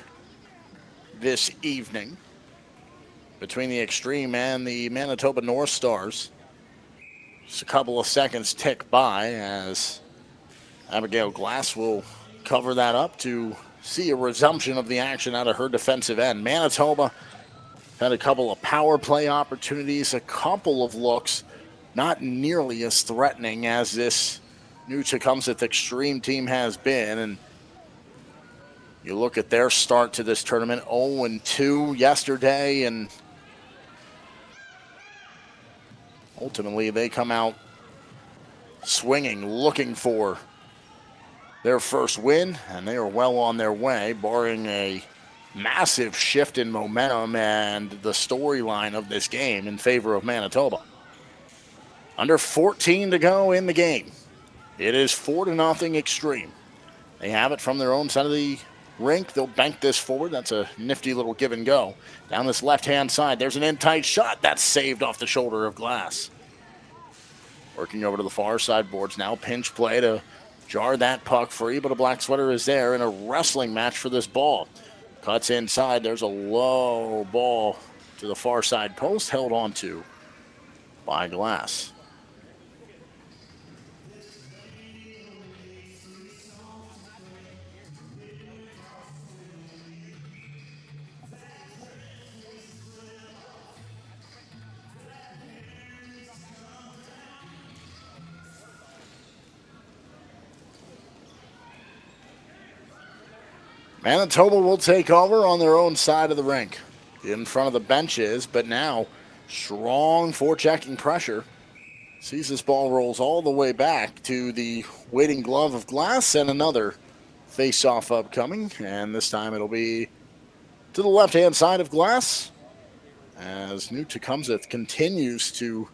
this evening between the Xtreme and the Manitoba North Stars. Just a couple of seconds tick by as Abigail Glass will cover that up to see a resumption of the action out of her defensive end. Manitoba Had a couple of power play opportunities, a couple of looks, not nearly as threatening as this new Tecumseth Xtreme team has been. And you look at their start to this tournament, 0-2 yesterday, and ultimately they come out swinging, looking for their first win, and they are well on their way, barring a massive shift in momentum and the storyline of this game in favor of Manitoba. Under 14 to go in the game. It is 4-0 Xtreme. They have it from their own side of the rink. They'll bank this forward. That's a nifty little give and go. Down this left-hand side, there's an in-tight shot. That's saved off the shoulder of Glass. Working over to the far side boards now. Pinch play to jar that puck free, but a black sweater is there in a wrestling match for this ball. Cuts inside. There's a low ball to the far side post, held onto by Glass. Manitoba will take over on their own side of the rink. In front of the benches, but now strong forechecking pressure. Sees this ball rolls all the way back to the waiting glove of Glass, and another face-off upcoming. And this time it'll be to the left-hand side of Glass as new Tecumseth continues to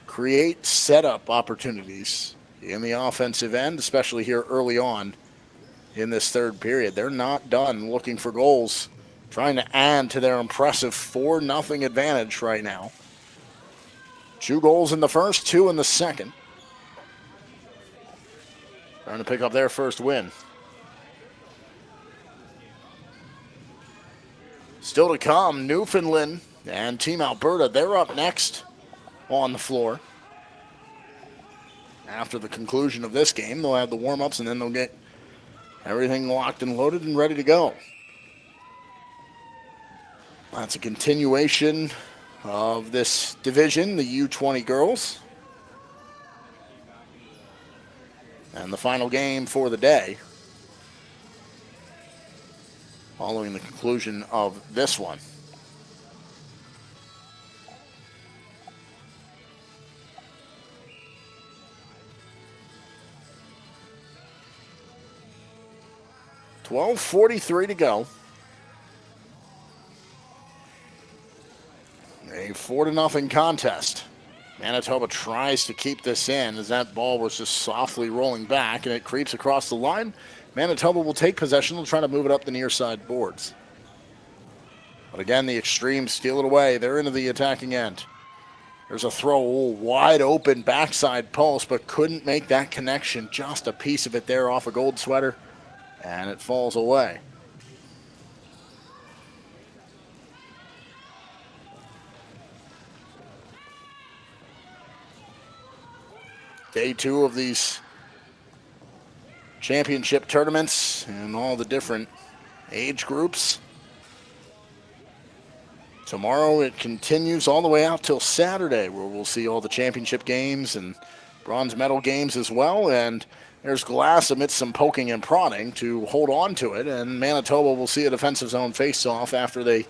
create setup opportunities in the offensive end, especially here early on in this third period. They're not done looking for goals, trying to add to their impressive 4-0 advantage right now. 2 goals in the first, 2 in the second. Trying to pick up their first win. Still to come, Newfoundland and Team Alberta. They're up next on the floor. After the conclusion of this game, they'll have the warm-ups, and then they'll get everything locked and loaded and ready to go. That's a continuation of this division, the U20 girls. And the final game for the day, following the conclusion of this one. .12:43 to go. A 4-0 contest. Manitoba tries to keep this in as that ball was just softly rolling back and it creeps across the line. Manitoba will take possession. They'll try to move it up the near side boards. But again, the Xtreme steal it away. They're into the attacking end. There's a throw, wide open backside post, but couldn't make that connection. Just a piece of it there off a gold sweater, and it falls away. Day 2 of these championship tournaments and all the different age groups. Tomorrow it continues all the way out till Saturday, where we'll see all the championship games and bronze medal games as well. And there's Glass amidst some poking and prodding to hold on to it. And Manitoba will see a defensive zone face-off after they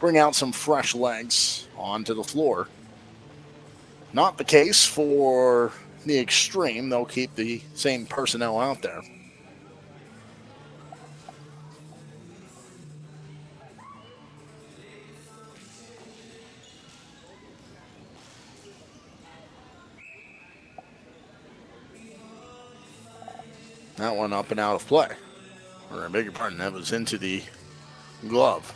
bring out some fresh legs onto the floor. Not the case for the Xtreme. They'll keep the same personnel out there. That one up and out of play. Or I beg your pardon, that was into the glove.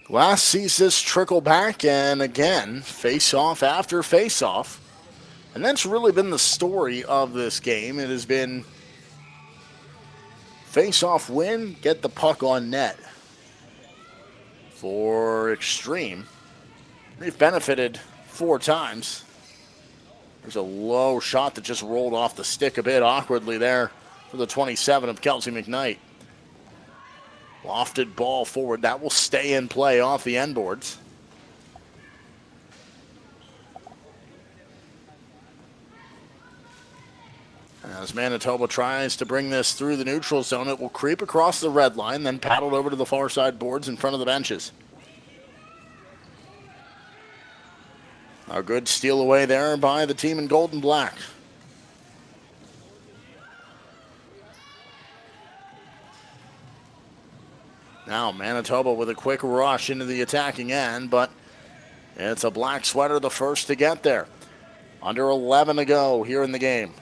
Glass sees this trickle back, and again, face-off after face-off. And that's really been the story of this game. It has been face-off win, get the puck on net. For Xtreme, they've benefited 4 times. There's a low shot that just rolled off the stick a bit awkwardly there for the 27 of Kelsey McKnight. Lofted ball forward. That will stay in play off the end boards. As Manitoba tries to bring this through the neutral zone, it will creep across the red line, then paddled over to the far side boards in front of the benches. A good steal away there by the team in gold and black. Now Manitoba with a quick rush into the attacking end, but it's a black sweater the first to get there. Under 11 to go here in the game.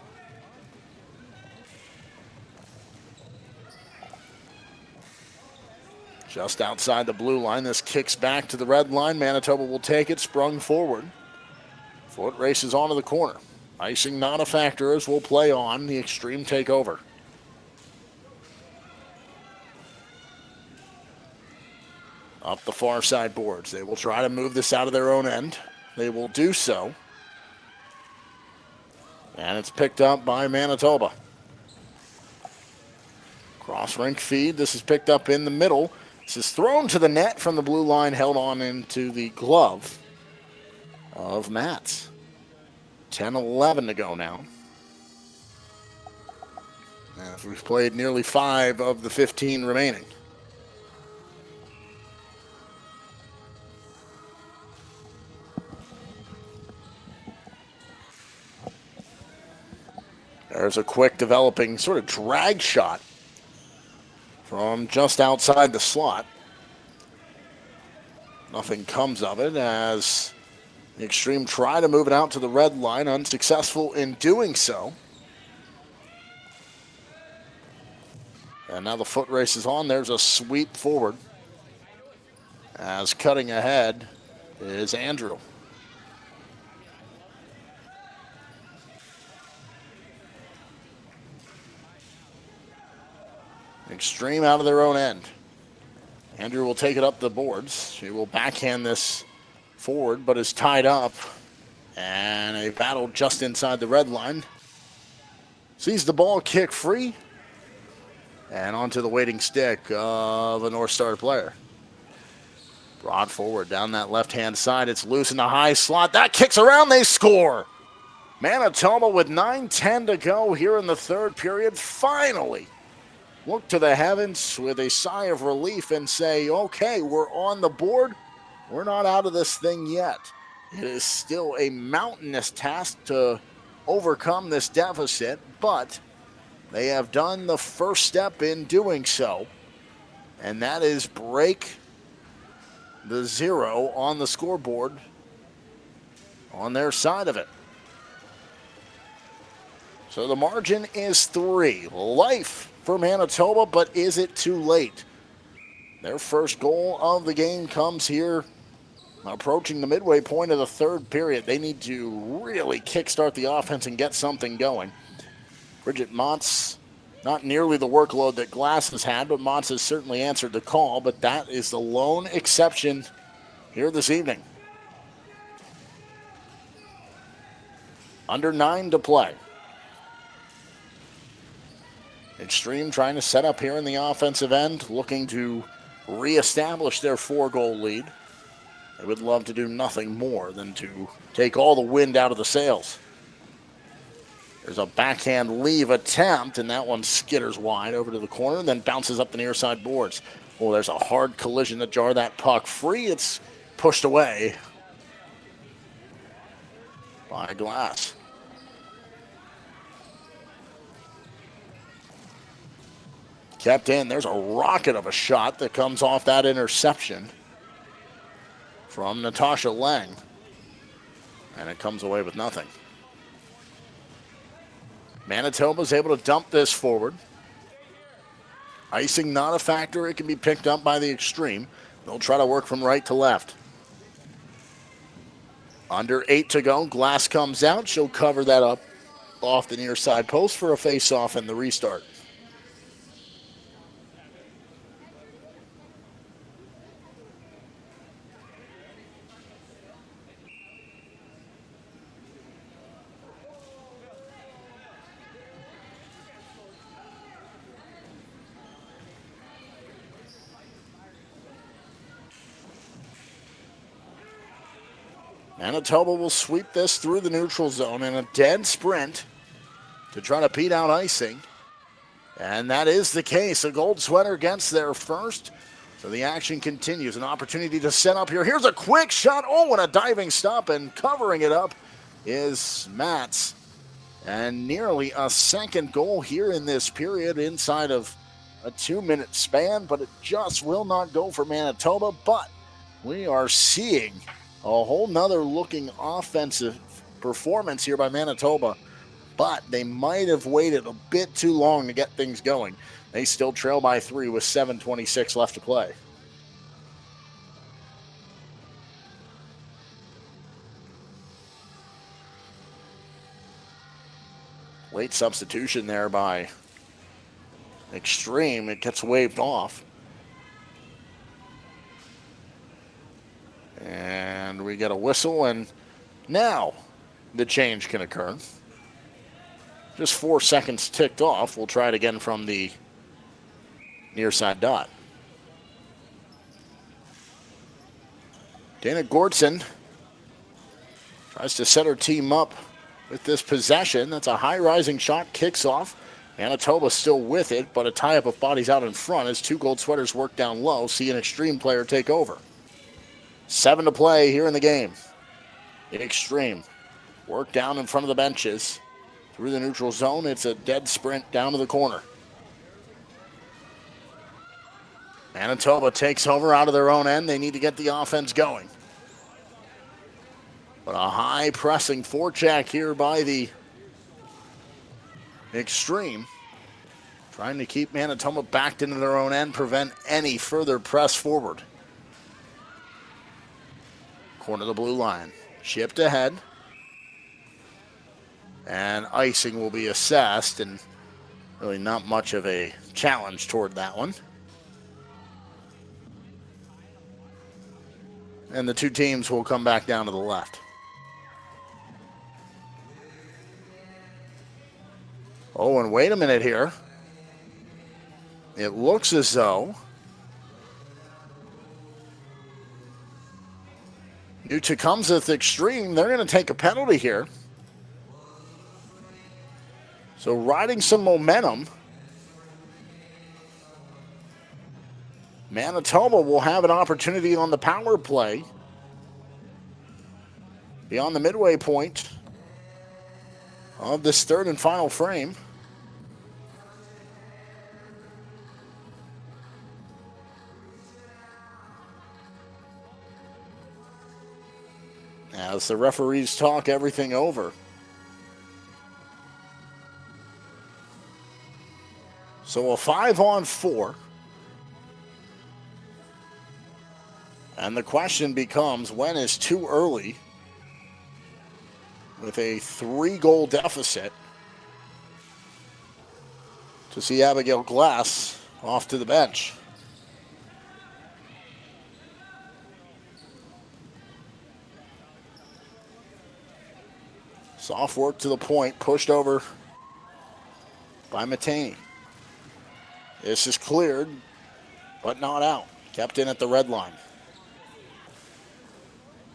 Just outside the blue line, this kicks back to the red line. Manitoba will take it, sprung forward. Foot races onto the corner. Icing not a factor as we'll play on the Xtreme takeover. Up the far side boards. They will try to move this out of their own end. They will do so. And it's picked up by Manitoba. Cross rink feed. This is picked up in the middle. This is thrown to the net from the blue line, held on into the glove of Mats. 10-11 to go now. And we've played nearly 5 of the 15 remaining. There's a quick developing sort of drag shot from just outside the slot. Nothing comes of it as the Xtreme try to move it out to the red line, unsuccessful in doing so. And now the foot race is on. There's a sweep forward as cutting ahead is Andrew. Xtreme out of their own end. Andrew will take it up the boards. She will backhand this forward, but is tied up. And a battle just inside the red line. Sees the ball kick free. And onto the waiting stick of a North Star player. Broad forward down that left-hand side. It's loose in the high slot. That kicks around. They score. Manitoba with 9:10 to go here in the third period. Finally look to the heavens with a sigh of relief and say, okay, we're on the board. We're not out of this thing yet. It is still a mountainous task to overcome this deficit, but they have done the first step in doing so, and that is break the 0 on the scoreboard on their side of it. So the margin is 3. Life for Manitoba, but is it too late? Their first goal of the game comes here approaching the midway point of the third period. They need to really kickstart the offense and get something going. Bridget Montz, not nearly the workload that Glass has had, but Montz has certainly answered the call, but that is the lone exception here this evening. Under 9 to play. Xtreme trying to set up here in the offensive end, looking to reestablish their 4-goal lead. They would love to do nothing more than to take all the wind out of the sails. There's a backhand leave attempt, and that one skitters wide over to the corner, then bounces up the near side boards. Oh, there's a hard collision to jar that puck free. It's pushed away by Glass. Kept in. There's a rocket of a shot that comes off that interception from Natasha Lang. And it comes away with nothing. Manitoba's able to dump this forward. Icing not a factor. It can be picked up by the Xtreme. They'll try to work from right to left. Under 8 to go. Glass comes out. She'll cover that up off the near side post for a face-off and the restart. Manitoba will sweep this through the neutral zone in a dead sprint to try to beat out icing. And that is the case. A gold sweater gets there first. So the action continues. An opportunity to set up here. Here's a quick shot. Oh, and a diving stop, and covering it up is Mats. And nearly a second goal here in this period inside of a 2-minute span, but it just will not go for Manitoba. But we are seeing a whole nother looking offensive performance here by Manitoba. But they might have waited a bit too long to get things going. They still trail by 3 with 7:26 left to play. Late substitution there by Xtreme. It gets waved off. And we get a whistle, and now the change can occur. Just 4 seconds ticked off. We'll try it again from the near side dot. Dana Gortson tries to set her team up with this possession. That's a high-rising shot, kicks off. Manitoba still with it, but a tie-up of bodies out in front as 2 gold sweaters work down low. See an Xtreme player take over. 7 to play here in the game. Xtreme work down in front of the benches. Through the neutral zone, it's a dead sprint down to the corner. Manitoba takes over out of their own end. They need to get the offense going. But a high pressing forecheck here by the Xtreme. Trying to keep Manitoba backed into their own end, prevent any further press forward. Corner of the blue line. Chipped ahead. And icing will be assessed, and really not much of a challenge toward that one. And the 2 teams will come back down to the left. Oh, and wait a minute here. It looks as though New Tecumseth Xtreme, they're going to take a penalty here. So riding some momentum, Manitoba will have an opportunity on the power play beyond the midway point of this third and final frame. As the referees talk everything over. So a 5-on-4. And the question becomes, when is too early with a 3-goal deficit to see Abigail Glass off to the bench? Soft work to the point, pushed over by Matani. This is cleared, but not out. Kept in at the red line.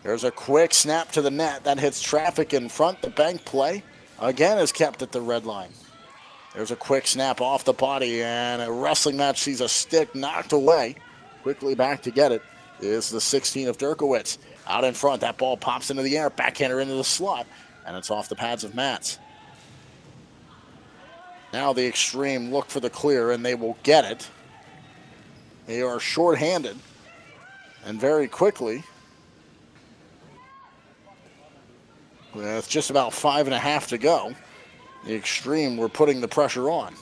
There's a quick snap to the net. That hits traffic in front. The bank play, again, is kept at the red line. There's a quick snap off the body, and a wrestling match sees a stick knocked away. Quickly back to get it is the 16 of Derkowitz. Out in front, that ball pops into the air. Backhander into the slot, and it's off the pads of Mats. Now the Xtreme look for the clear, and they will get it. They are shorthanded, and very quickly, with just about 5.5 to go, the Xtreme were putting the pressure on.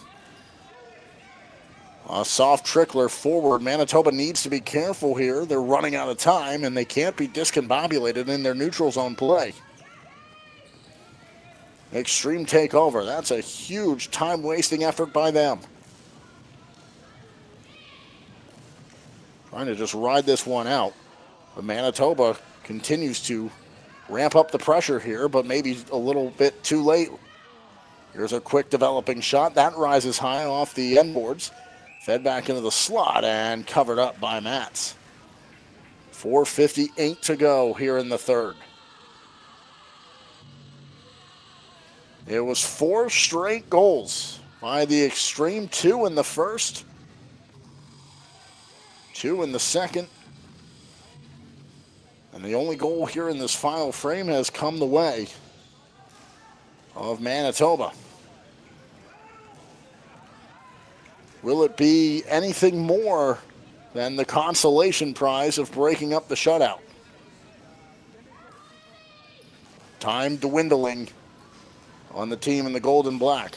A soft trickler forward. Manitoba needs to be careful here. They're running out of time, and they can't be discombobulated in their neutral zone play. Xtreme take over. That's a huge time-wasting effort by them. Trying to just ride this one out. But Manitoba continues to ramp up the pressure here, but maybe a little bit too late. Here's a quick developing shot. That rises high off the end boards. Fed back into the slot and covered up by Mats. 4:58 to go here in the third. It was 4 straight goals by the Xtreme, 2 in the first, 2 in the second. And the only goal here in this final frame has come the way of Manitoba. Will it be anything more than the consolation prize of breaking up the shutout? Time dwindling on the team in the gold and black.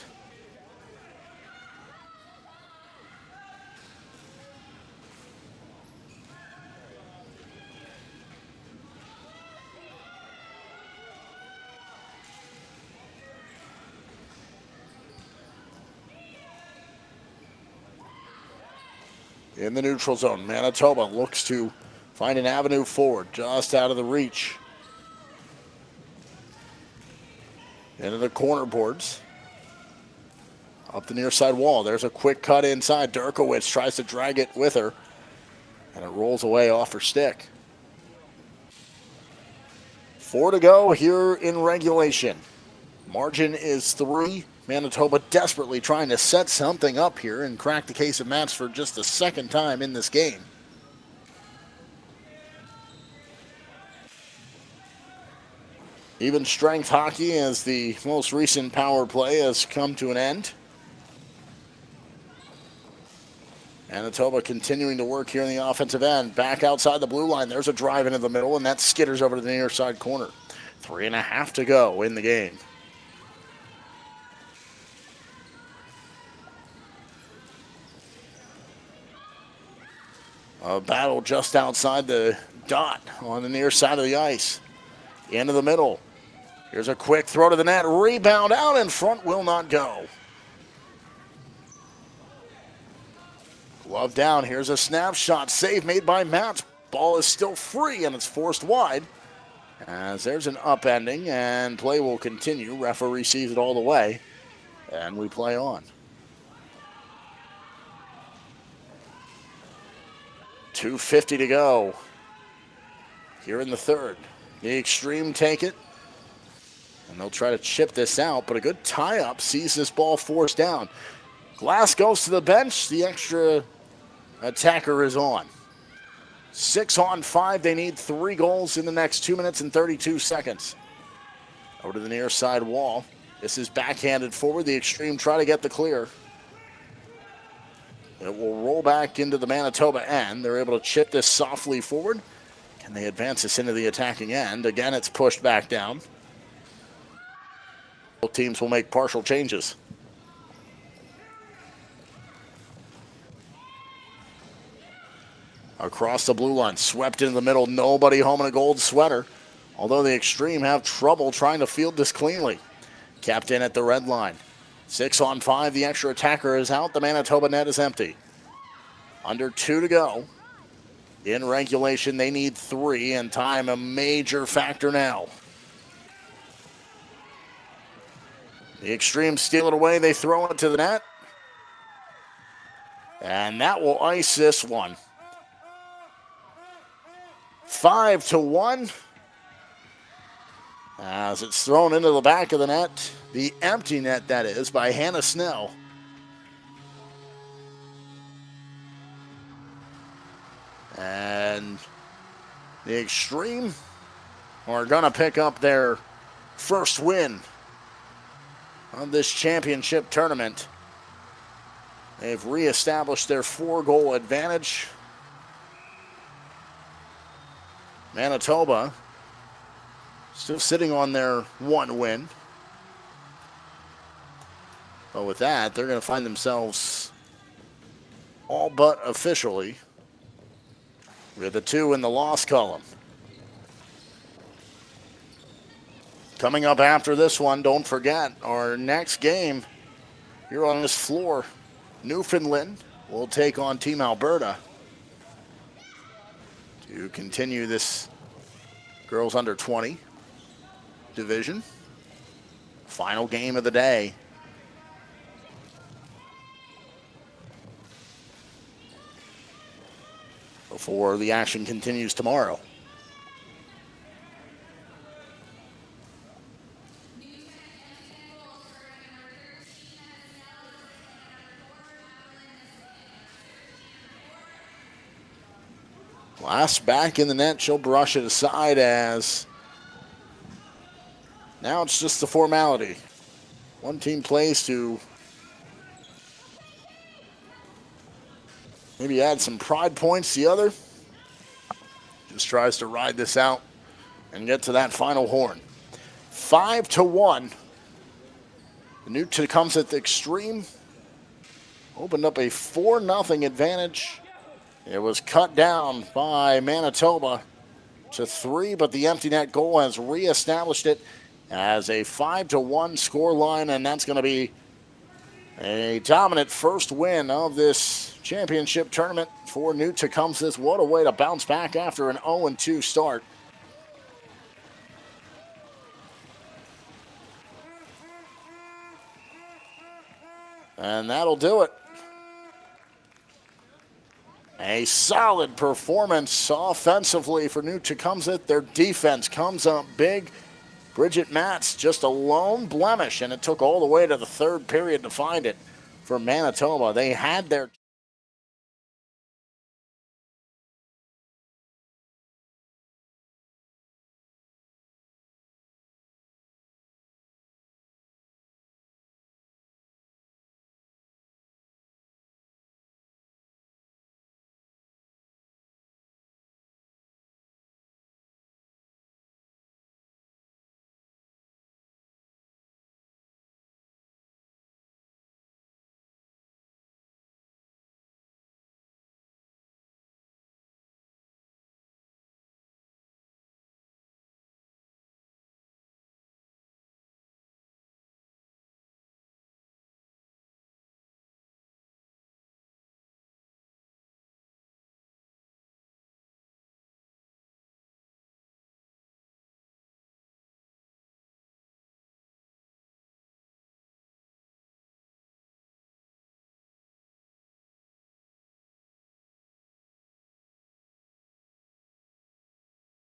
In the neutral zone, Manitoba looks to find an avenue forward, just out of the reach. Into the corner boards. Up the near side wall. There's a quick cut inside. Durkowitz tries to drag it with her, and it rolls away off her stick. 4 to go here in regulation. Margin is 3. Manitoba desperately trying to set something up here and crack the case of Mats for just the second time in this game. Even strength hockey, as the most recent power play has come to an end. Manitoba continuing to work here in the offensive end. Back outside the blue line. There's a drive into the middle, and that skitters over to the near side corner. 3.5 to go in the game. A battle just outside the dot on the near side of the ice. Into the middle. Here's a quick throw to the net. Rebound out in front, will not go. Glove down. Here's a snapshot. Save made by Mats. Ball is still free, and it's forced wide. As there's an upending, and play will continue. Referee sees it all the way, and we play on. 2:50 to go here in the third. The Xtreme take it, and they'll try to chip this out, but a good tie-up sees this ball forced down. Glass goes to the bench. The extra attacker is on. 6-on-5. They need 3 goals in the next 2 minutes and 32 seconds. Over to the near side wall. This is backhanded forward. The Xtreme try to get the clear. It will roll back into the Manitoba end. They're able to chip this softly forward. Can they advance this into the attacking end? Again, it's pushed back down. Both teams will make partial changes. Across the blue line, swept into the middle. Nobody home in a gold sweater. Although the Xtreme have trouble trying to field this cleanly. Kept in at the red line. 6-on-5, the extra attacker is out. The Manitoba net is empty. Under 2 to go. In regulation, they need 3, and time a major factor now. The Xtreme steal it away. They throw it to the net. And that will ice this one. 5-1. As it's thrown into the back of the net. The empty net, that is, by Hannah Snell. And the Xtreme are going to pick up their first win of this championship tournament. They've reestablished their 4-goal advantage. Manitoba still sitting on their 1 win. But with that, they're going to find themselves all but officially with a 2 in the loss column. Coming up after this one, don't forget, our next game here on this floor, Newfoundland will take on Team Alberta to continue this girls under 20 division. Final game of the day. Before the action continues tomorrow. Glass back in the net. She'll brush it aside as now it's just a formality. One team plays to maybe add some pride points. The other just tries to ride this out and get to that final horn. 5-1. The new Tecumseth Xtreme opened up a 4-0 advantage. It was cut down by Manitoba to 3, but the empty net goal has reestablished it as a 5-1 scoreline, and that's going to be a dominant first win of this championship tournament for New Tecumseth. What a way to bounce back after an 0-2 start. And that'll do it. A solid performance offensively for New Tecumseth. Their defense comes up big. Bridget Matz, just a lone blemish, and it took all the way to the third period to find it for Manitoba. They had their